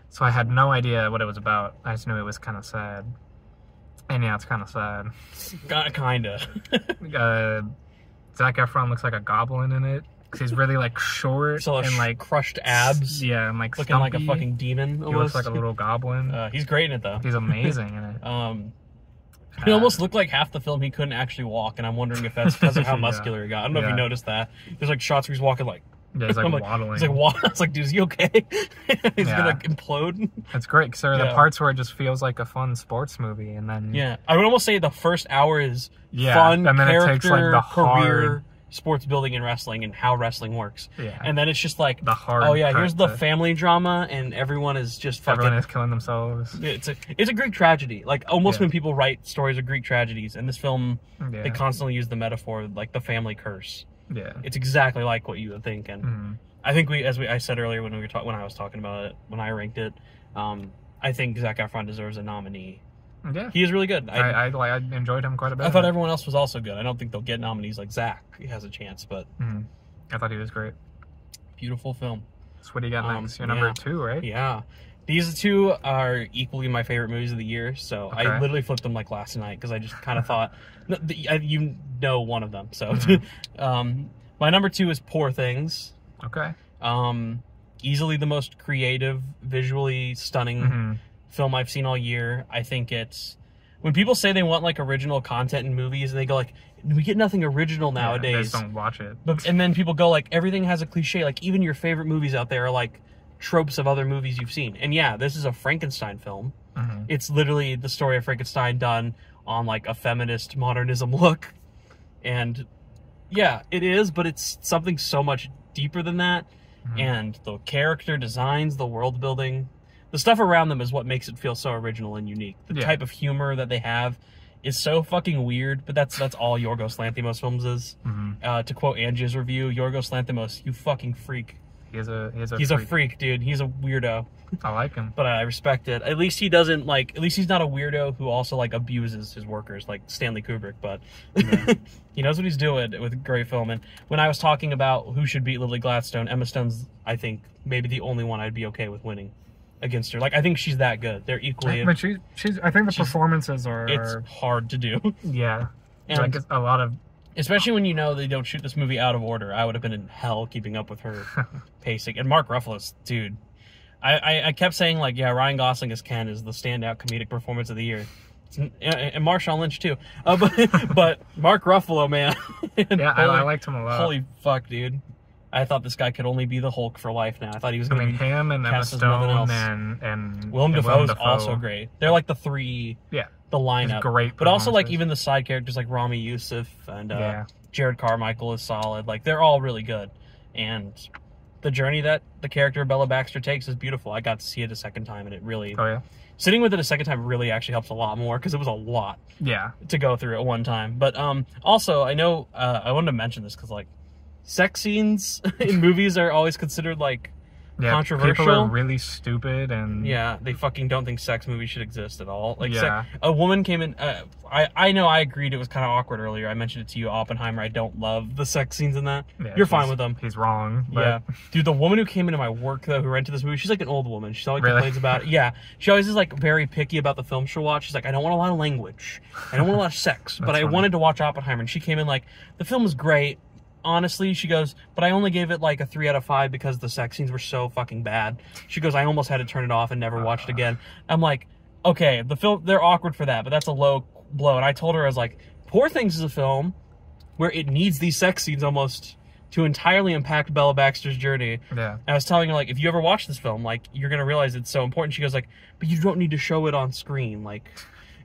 So I had no idea what it was about. I just knew it was kind of sad. And yeah, it's kind of sad. Kinda. Zac Efron looks like a goblin in it. Cause he's really like short and like crushed abs. Yeah, and like looking stumpy. like a fucking demon. Almost. He looks like a little goblin. He's great in it though. He's amazing in it. He almost looked like half the film he couldn't actually walk, and I'm wondering if that's because of how muscular he got. I don't know if you noticed that. There's like shots where he's walking like. Yeah, he's like waddling. He's like waddling. It's like, dude, is he okay? He's gonna like implode. It's great because there are the parts where it just feels like a fun sports movie, and then I would almost say the first hour is fun, and then character, it takes like the career, sports building and wrestling, and how wrestling works. Yeah, and then it's just like the hard. Oh yeah, here's the family drama, and everyone is just fucking. Everyone is killing themselves. It's a Greek tragedy. Like almost when people write stories of Greek tragedies, in this film, they constantly use the metaphor like the family curse. Yeah, it's exactly like what you would think, and I think I said earlier when I was talking about it, when I ranked it, I think Zac Efron deserves a nominee. Yeah, he is really good. I enjoyed him quite a bit. I thought everyone else was also good. I don't think they'll get nominees like Zac. He has a chance, but I thought he was great. Beautiful film. So what do you got next? Your number 2, right? Yeah. These 2 are equally my favorite movies of the year, so I literally flipped them like last night because I just kind of thought, you know one of them. So, my number 2 is Poor Things. Okay. Easily the most creative, visually stunning film I've seen all year. I think it's when people say they want like original content in movies, and they go like, we get nothing original nowadays. Yeah, just don't watch it. And then people go like, everything has a cliche. Like even your favorite movies out there are like tropes of other movies you've seen. And yeah, this is a Frankenstein film. It's literally the story of Frankenstein done on like a feminist modernism look. And yeah, it is, but it's something so much deeper than that. And the character designs, the world building, the stuff around them is what makes it feel so original and unique. The type of humor that they have is so fucking weird, but that's all Yorgos Lanthimos films is. To quote Angie's review, Yorgos Lanthimos, you fucking freak. He's a freak, dude. He's a weirdo. I like him. But I respect it. At least he doesn't like, at least he's not a weirdo who also like abuses his workers like Stanley Kubrick, but he knows what he's doing with great film. And when I was talking about who should beat Lily Gladstone, Emma Stone's, I think, maybe the only one I'd be okay with winning against her. Like, I think she's that good. They're equally... But I think the performances are... It's hard to do. Yeah. And like a lot of... Especially when you know they don't shoot this movie out of order. I would have been in hell keeping up with her pacing. And Mark Ruffalo's, dude... I kept saying, like, yeah, Ryan Gosling as Ken is the standout comedic performance of the year. And Marshawn Lynch, too. But Mark Ruffalo, man. I liked him a lot. Holy fuck, dude. I thought this guy could only be the Hulk for life now. I thought he was going to be him and Emma Stone and Willem Dafoe's also great. They're like the three, the lineup. Great, but also like even the side characters like Rami Youssef and Jared Carmichael is solid. Like they're all really good. And the journey that the character of Bella Baxter takes is beautiful. I got to see it a second time, and it really... Oh, yeah? Sitting with it a second time really actually helps a lot more, because it was a lot to go through at one time. But also, I know... I wanted to mention this, because, like, sex scenes in movies are always considered, like, controversial. People are really stupid, and... Yeah, they fucking don't think sex movies should exist at all. Like, a woman came in... I know I agreed it was kind of awkward earlier. I mentioned it to you, Oppenheimer. I don't love the sex scenes in that. Yeah, you're fine with them. He's wrong. But... Yeah. Dude, the woman who came into my work, though, who rented this movie, she's like an old woman. She always complains about it. Yeah. She always is, like, very picky about the film she'll watch. She's like, I don't want a lot of language. I don't want a lot of sex. But I wanted to watch Oppenheimer. And she came in like, the film is great. Honestly, she goes, but I only gave it like a 3 out of 5 because the sex scenes were so fucking bad. She goes, I almost had to turn it off and never watch it again. I'm like, okay, the film, they're awkward for that, but that's a low blow. And I told her, I was like, Poor Things is a film where it needs these sex scenes almost to entirely impact Bella Baxter's journey. Yeah. And I was telling her, like, if you ever watch this film, like, you're going to realize it's so important. She goes, like, but you don't need to show it on screen. Like,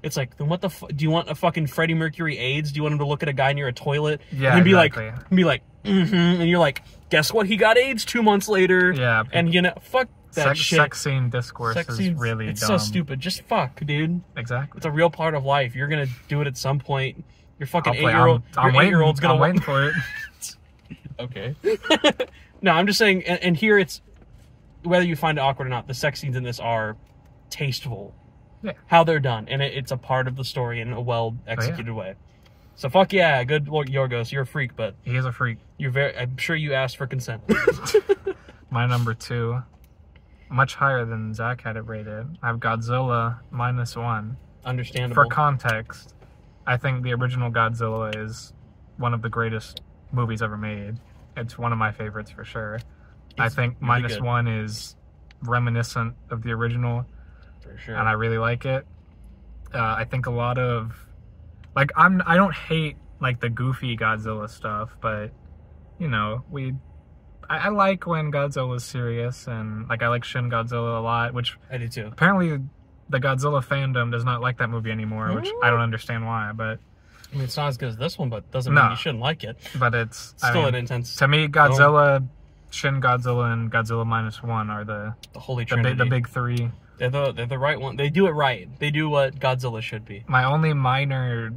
it's like, then what the do you want a fucking Freddie Mercury AIDS? Do you want him to look at a guy near a toilet? Yeah, and be like, and you're like, and you're like, guess what? He got AIDS 2 months later. Yeah. And you know, fuck that sex scene discourse is really it's dumb. so stupid. Just fuck, dude. Exactly. It's a real part of life. You're gonna do it at some point. Your fucking I'm 8-year-old's gonna. I'm waiting for it. Okay. No, I'm just saying, and here it's, whether you find it awkward or not, the sex scenes in this are tasteful. Yeah. How they're done, and it's a part of the story in a well executed way. So fuck yeah, good Yorgos. You're a freak, but he is a freak. I'm sure you asked for consent. My number 2, much higher than Zach had it rated. I have Godzilla -1. Understandable. For context, I think the original Godzilla is one of the greatest movies ever made. It's one of my favorites for sure. I think really -1 is reminiscent of the original, for sure, and I really like it. I think a lot of, like, I don't hate like the goofy Godzilla stuff, but you know, I like when Godzilla's serious, and like I like Shin Godzilla a lot, which I do too. Apparently, the Godzilla fandom does not like that movie anymore, which I don't understand why, but. I mean, it's not as good as this one, but doesn't mean you shouldn't like it. But it's still an intense. To me, Godzilla, Shin Godzilla, and Godzilla -1 are the holy trinity. The big three. They're the right one. They do it right. They do what Godzilla should be. My only minor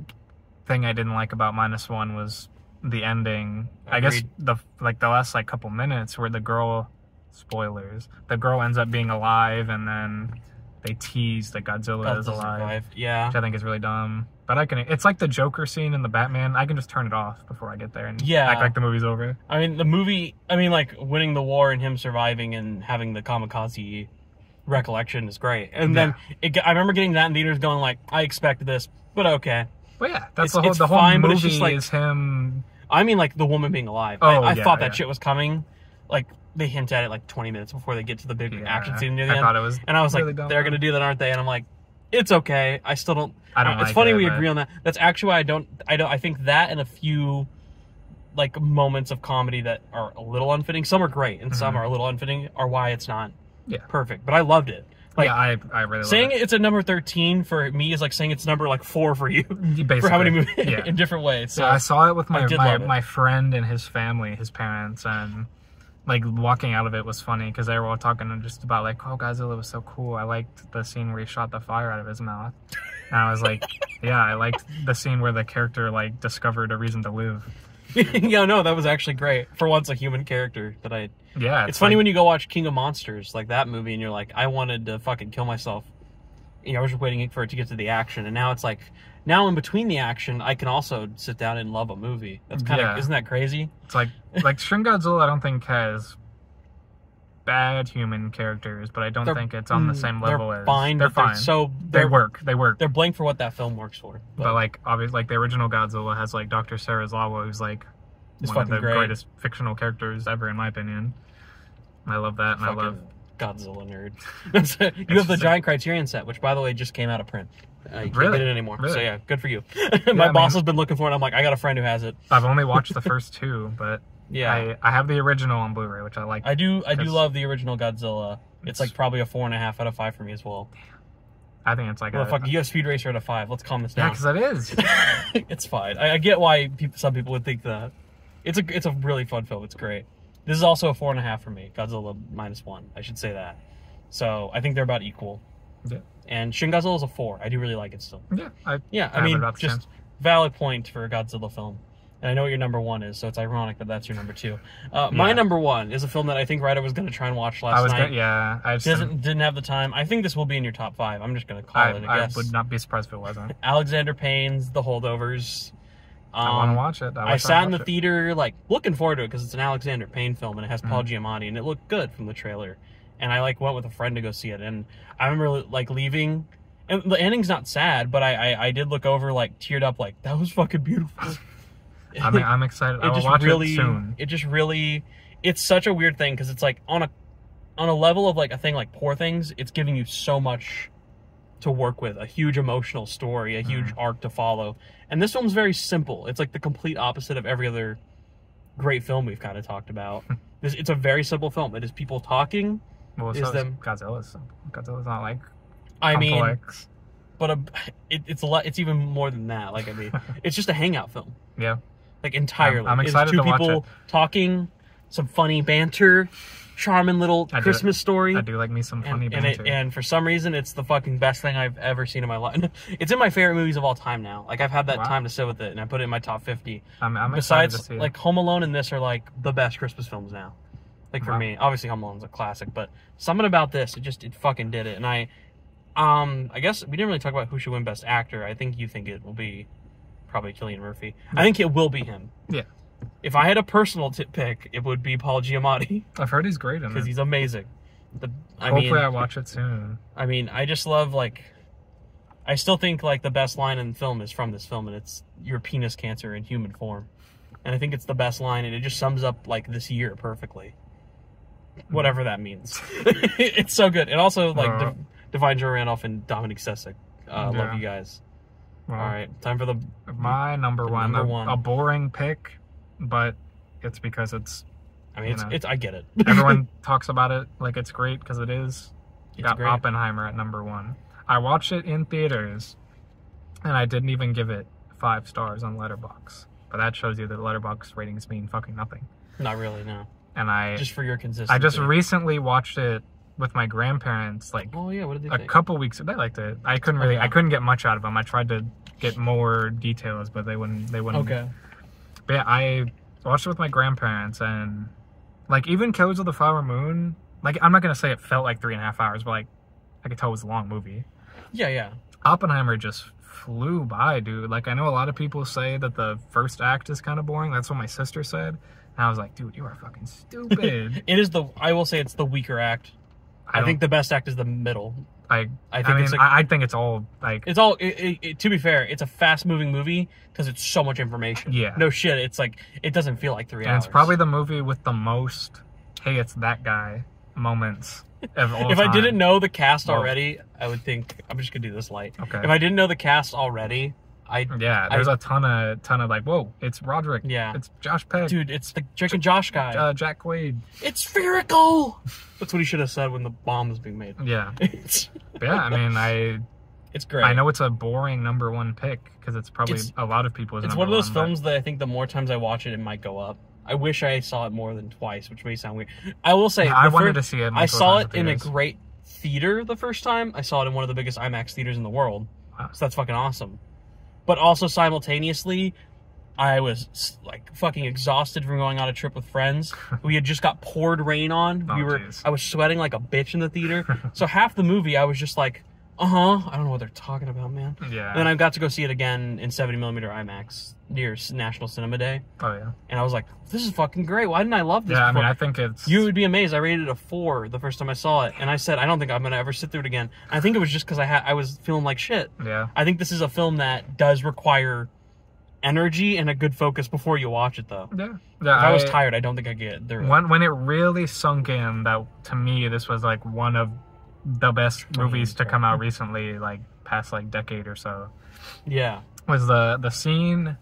thing I didn't like about -1 was the ending. Agreed. I guess the last like couple minutes where the girl, spoilers, the girl ends up being alive, and then they tease that Godzilla is alive. Yeah, which I think is really dumb. But it's like the Joker scene in the Batman. I can just turn it off before I get there and act like the movie's over. I mean, like winning the war and him surviving and having the kamikaze recollection is great. And then I remember getting that in theaters going like, I expected this, but okay. But yeah, that's the whole fine, movie but it's just like, is him. I mean, like the woman being alive. I thought that shit was coming. Like they hint at it like 20 minutes before they get to the big action scene near the end. I thought it was, and I was really like, they're gonna do that, aren't they? And I'm like, it's okay. I still don't. It's like funny we agree on that. That's actually why I think that and a few like moments of comedy that are a little unfitting. Some are great and some are a little unfitting. Are why it's not perfect. But I loved it. Like, I really saying love it. It's a number 13 for me is like saying it's number like 4 for you. Basically, for how many movies in different ways. So I saw it with my friend and his family, his parents, and like walking out of it was funny because they were all talking just about like, oh, Godzilla was so cool. I liked the scene where he shot the fire out of his mouth. And I was like, yeah, I liked the scene where the character like discovered a reason to live. Yeah, no, that was actually great. For once, a human character that I. Yeah, it's funny when you go watch King of Monsters, like that movie, and you're like, I wanted to fucking kill myself. You know, I was just waiting for it to get to the action, and now it's like, now in between the action, I can also sit down and love a movie. That's kind of, isn't that crazy? It's like Shin Godzilla, I don't think has bad human characters, but I don't think it's on the same level as. They're fine. They work. They're blank for what that film works for. But like, obviously, like the original Godzilla has like Dr. Serizawa, who's like one of the greatest fictional characters ever, in my opinion. I love that, and I love Godzilla nerd. You have the giant Criterion set, which by the way just came out of print. You can't get it anymore. Really? So yeah, good for you. My boss has been looking for it. I'm like, I got a friend who has it. I've only watched the first 2, but I have the original on Blu-ray, which I like. I do love the original Godzilla. It's like probably a 4.5 out of 5 for me as well. I think it's like you have Speed Racer at a 5. Let's calm this down. Yeah, because it is. It's fine. I get why some people would think that. It's a really fun film. It's great. This is also a 4.5 for me. Godzilla -1. I should say that. So I think they're about equal. Yeah. And Shin Godzilla is a 4. I do really like it still. Yeah. I mean, just valid point for a Godzilla film. And I know what your number 1 is, so it's ironic that that's your number 2. My number 1 is a film that I think Ryder was going to try and watch last night. I didn't have the time. I think this will be in your top 5. I'm just going to call it a guess. I would not be surprised if it wasn't. Alexander Payne's The Holdovers. I want to watch it. I sat in the theater, like, looking forward to it because it's an Alexander Payne film and it has Paul Giamatti and it looked good from the trailer. And I, like, went with a friend to go see it. And I remember, like, leaving. And the ending's not sad, but I did look over, like, teared up, like, that was fucking beautiful. I'm excited. I will watch it soon. It just really... It's such a weird thing because it's, like, on a level of, like, a thing like Poor Things, it's giving you so much to work with, a huge emotional story, a huge arc to follow. And this film's very simple. It's like the complete opposite of every other great film we've kind of talked about. It's a very simple film. It is people talking. Well, Godzilla's simple. Godzilla's not like complex. But it's even more than that. Like, I mean, it's just a hangout film. Yeah. Like, entirely. I'm excited to watch it. It's 2 people talking, some funny banter, charming little Christmas story. I do like me some funny banter. And for some reason, it's the fucking best thing I've ever seen in my life. It's in my favorite movies of all time now. Like, I've had that time to sit with it, and I put it in my top 50. I'm Besides, excited to see it. like, Home Alone and this are, like, the best Christmas films now. Like, for me. Obviously, Home Alone's a classic, but something about this, it fucking did it. And I guess we didn't really talk about who should win Best Actor. I think you think it will be probably Cillian Murphy. I think it will be him. Yeah. If I had a personal pick, it would be Paul Giamatti. I've heard he's great in it. Because he's amazing. Hopefully I watch it soon. I mean, I just love, like... I still think, like, the best line in the film is from this film, and it's your penis cancer in human form. And I think it's the best line, and it just sums up, like, this year perfectly. Whatever that means. It's so good. And also, like, Divine Joe Randolph and Dominic Sessek. Love you guys. Well, all right, time for my number one. A boring pick, but it's because it's... I mean, I get it. Everyone talks about it like it's great because it is. Got great. Oppenheimer at number one. I watched it in theaters, and I didn't even give it 5 stars on Letterboxd. But that shows you that Letterboxd ratings mean fucking nothing. Not really, no. And just for your consistency. I just recently watched it with my grandparents, like, oh yeah, what did they think? A couple weeks. They liked it. I couldn't get much out of them. I tried to get more details, but they wouldn't. Okay. But yeah, I watched it with my grandparents, and like, even Killers of the Flower Moon, like, I'm not gonna say it felt like 3.5 hours, but like, I could tell it was a long movie. Yeah. Oppenheimer just flew by, dude. Like, I know a lot of people say that the first act is kind of boring. That's what my sister said. And I was like, dude, you are fucking stupid. I will say it's the weaker act. I think the best act is the middle. I think it's all like... It's all... to be fair, it's a fast-moving movie because it's so much information. Yeah. No shit, it's like... It doesn't feel like 3 hours. And it's probably the movie with the most, hey, it's that guy moments of all If time. I didn't know the cast already, I would think... I'm just gonna do this light. Okay. If I didn't know the cast already... there's a ton of like, whoa, it's Roderick. Yeah. It's Josh Peck. Dude, it's the Drake and Josh guy. Jack Quaid. It's spherical! That's what he should have said when the bomb was being made. Yeah. Yeah, I mean, it's great. I know it's a boring number one pick because it's probably a lot of people's number one. It's one of those films that I think the more times I watch it, it might go up. I wish I saw it more than twice, which may sound weird. I will say, I wanted to see it. I saw it in a great theater the first time. I saw it in one of the biggest IMAX theaters in the world. Wow. So that's fucking awesome. But also simultaneously, I was like fucking exhausted from going on a trip with friends. We had just got poured rain on. I was sweating like a bitch in the theater. So half the movie, I was just like, I don't know what they're talking about, man. Yeah. And then I got to go see it again in 70mm IMAX near National Cinema Day. Oh yeah. And I was like, this is fucking great. Why didn't I love this? Yeah, before? I mean, I think it's... You would be amazed. I rated it a 4 the first time I saw it, and I said, I don't think I'm gonna ever sit through it again. And I think it was just because I was feeling like shit. Yeah. I think this is a film that does require energy and a good focus before you watch it, though. Yeah. If I was tired, I don't think I'd get there. When it really sunk in that, to me, this was like one of the best movies to come out recently, like past like decade or so. Yeah. Was the scene?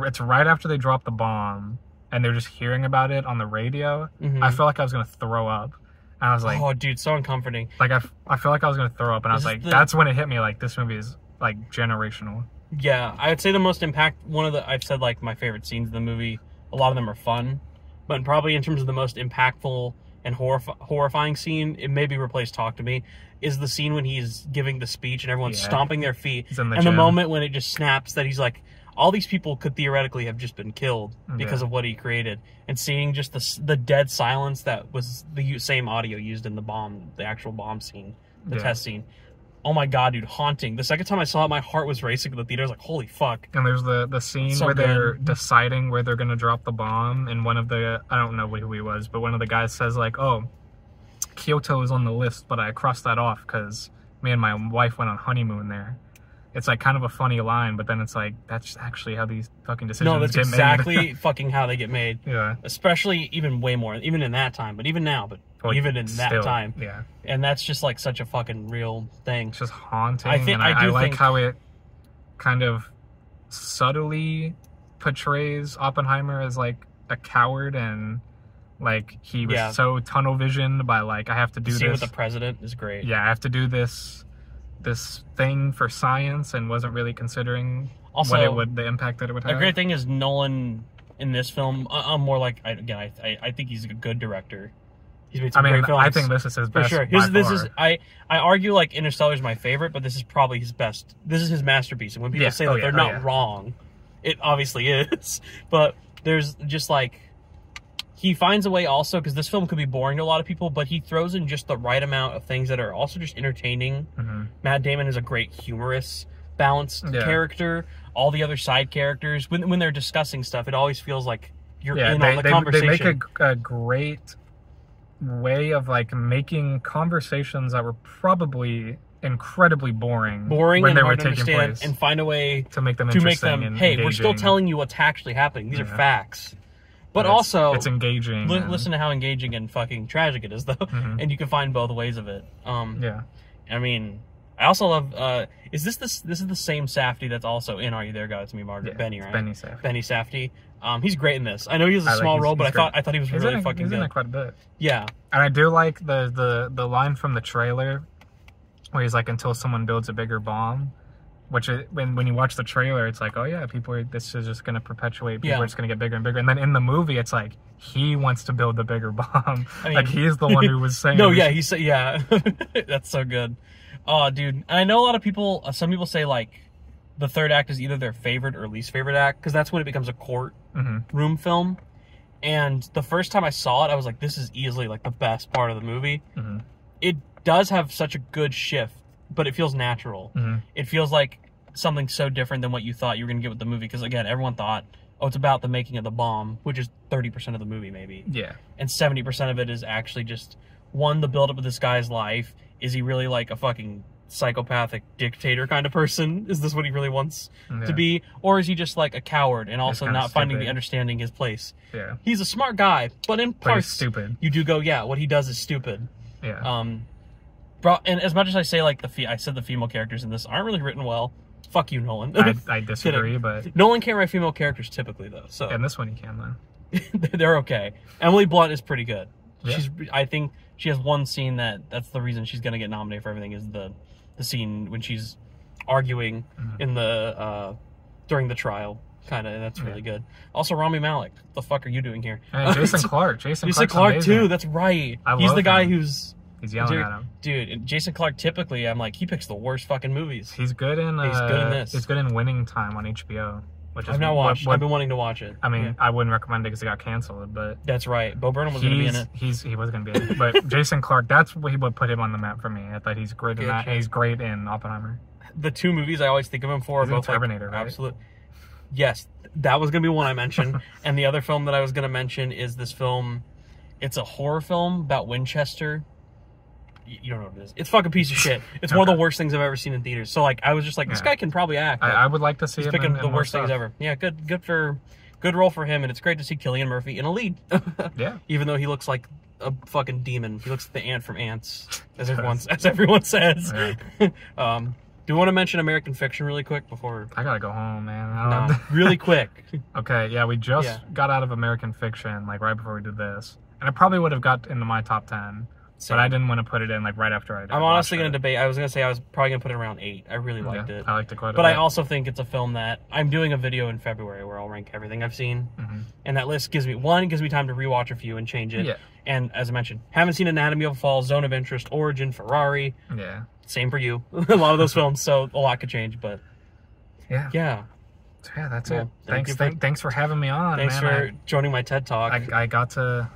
It's right after they drop the bomb, and they're just hearing about it on the radio. Mm-hmm. I felt like I was gonna throw up. And I was like, oh, dude, so uncomforting. Like I feel like I was gonna throw up, and I was like, that's when it hit me. Like, this movie is like generational. Yeah, I would say the most I've said like my favorite scenes in the movie. A lot of them are fun, but probably in terms of the most impactful and horrifying scene, it maybe replaced Talk to Me, is the scene when he's giving the speech and everyone's stomping their feet. And the moment when it just snaps that he's like, all these people could theoretically have just been killed because of what he created. And seeing just the dead silence that was the same audio used in the actual bomb scene, the test scene. Oh my god, dude, haunting. The second time I saw it, my heart was racing in the theater. I was like, holy fuck. And there's the scene where they're deciding where they're going to drop the bomb, and one of the, I don't know who he was, but one of the guys says like, oh, Kyoto is on the list, but I crossed that off because me and my wife went on honeymoon there. It's like kind of a funny line, but then it's like, that's actually how these fucking decisions get made. No, that's exactly fucking how they get made. Yeah. Especially even way more, even in that time, but even now, but even in that time. Yeah. And that's just like such a fucking real thing. It's just haunting. I like how it kind of subtly portrays Oppenheimer as like a coward, and like he was so tunnel visioned by like, I have to do this. Scene with the president is great. Yeah, I have to do this thing for science, and wasn't really considering also the impact that it would have. A great thing is Nolan in this film. I'm more like, I think he's a good director. He's made some great films. I think this is his best. For sure. This is I argue like Interstellar is my favorite, but this is probably his best. This is his masterpiece. And when people say that they're not wrong, it obviously is. But there's just like, he finds a way also, because this film could be boring to a lot of people, but he throws in just the right amount of things that are also just entertaining. Matt Damon is a great humorous, balanced character. All the other side characters, when they're discussing stuff, it always feels like you're in on the conversation. They make a great way of like making conversations that were probably incredibly boring when and they were hard to taking understand, place, and find a way to make them interesting and hey, engaging. we're still telling you what's actually happening. These are facts. But also, it's engaging. Listen to how engaging and fucking tragic it is, though, and you can find both ways of it. I mean, I also love. Is this is the same Safdie that's also in Are You There, God? It's Me, Margaret? Benny, right? Benny Safdie. Benny Safdie. He's great in this. I know he has a small role, but I thought he was really fucking good. He's in it quite a bit. Yeah, and I do like the line from the trailer where he's like, "Until someone builds a bigger bomb." Which when you watch the trailer, it's like, oh yeah, this is just going to perpetuate. People are just going to get bigger and bigger. And then in the movie, it's like he wants to build the bigger bomb. I mean, like he's the one who was saying. No, yeah, he said, yeah, that's so good. Oh, dude, and I know a lot of people. Some people say like the third act is either their favorite or least favorite act, because that's when it becomes a court room film. And the first time I saw it, I was like, this is easily like the best part of the movie. It does have such a good shift, but it feels natural. It feels like something so different than what you thought you were going to get with the movie. Because again, everyone thought, oh, it's about the making of the bomb, which is 30% of the movie maybe. Yeah. And 70% of it is actually just, one, the buildup of this guy's life. Is he really like a fucking psychopathic dictator kind of person? Is this what he really wants to be? Or is he just like a coward and also not finding the understanding his place? Yeah. He's a smart guy, but in parts, stupid. You do go, yeah, what he does is stupid. Yeah. Bro, and as much as I say like I said the female characters in this aren't really written well. Fuck you, Nolan. I disagree, but Nolan can't write female characters typically though. So in this one he can though. They're okay. Emily Blunt is pretty good. Yeah. I think she has one scene that's the reason she's gonna get nominated for everything, is the scene when she's arguing in the during the trial. Kind of, that's really good. Also, Rami Malek. What the fuck are you doing here? And Jason Clarke. Jason Clarke too. That's right. He's the guy who's. He's yelling at him. Dude, and Jason Clarke, typically, I'm like, he picks the worst fucking movies. He's good in this. He's good in Winning Time on HBO. Which is I've not watched. I've been wanting to watch it. I mean, I wouldn't recommend it because it got canceled, but... That's right. Bo Burnham was going to be in it. He was going to be in it. But Jason Clarke, that's what he would put him on the map for me. I thought he's great in that. He's great in Oppenheimer. The two movies I always think of him for are both Terminator, right? Absolute. Yes, that was going to be one I mentioned. And the other film that I was going to mention is this film. It's a horror film about Winchester. You don't know what it is. It's a fucking piece of shit. It's one of the worst things I've ever seen in theaters. So like, I was just like, this guy can probably act. I would like to see him picking the worst things ever. Yeah, good role for him, and it's great to see Cillian Murphy in a lead. Yeah. Even though he looks like a fucking demon. He looks like the ant from Ants, as everyone says. Yeah. Do you want to mention American Fiction really quick before? I gotta go home, man. No, really quick. Okay, yeah, we just got out of American Fiction like right before we did this, and it probably would have got into my top 10. But I didn't want to put it in like right after I did. I'm honestly going to debate. I was going to say I was probably going to put it around 8. I really liked it. I liked it quite a bit. But I also think it's a film that I'm doing a video in February where I'll rank everything I've seen. And that list gives me time to rewatch a few and change it. Yeah. And as I mentioned, haven't seen Anatomy of a Fall, Zone of Interest, Origin, Ferrari. Yeah. Same for you. A lot of those films, so a lot could change, but yeah. Yeah, that's it. Thanks for having me on. Thanks for joining my TED Talk. I got to...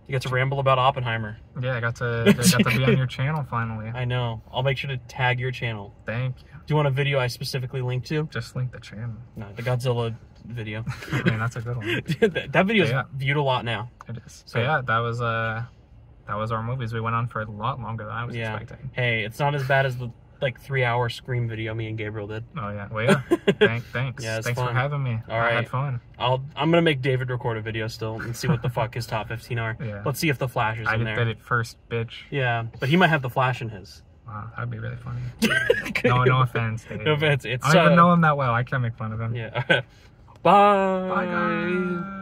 You get to ramble about Oppenheimer. Yeah, I got to be on your channel finally. I know. I'll make sure to tag your channel. Thank you. Do you want a video I specifically link to? Just link the channel. No, the Godzilla video. I mean, that's a good one. That video is viewed a lot now. It is. So yeah, that was our movies. We went on for a lot longer than I was expecting. Hey, it's not as bad as the 3-hour Scream video me and Gabriel did. Oh yeah, well yeah. Thanks. Yeah, thanks for having me. All right, I had fun. I'm gonna make David record a video still and see what the fuck his top 15 are. Yeah. Let's see if the Flash is in there. I did it first, bitch. Yeah, but he might have the Flash in his. Wow, that'd be really funny. No offense, Dave. No offense. I don't even know him that well. I can't make fun of him. Yeah. Bye. Bye, guys.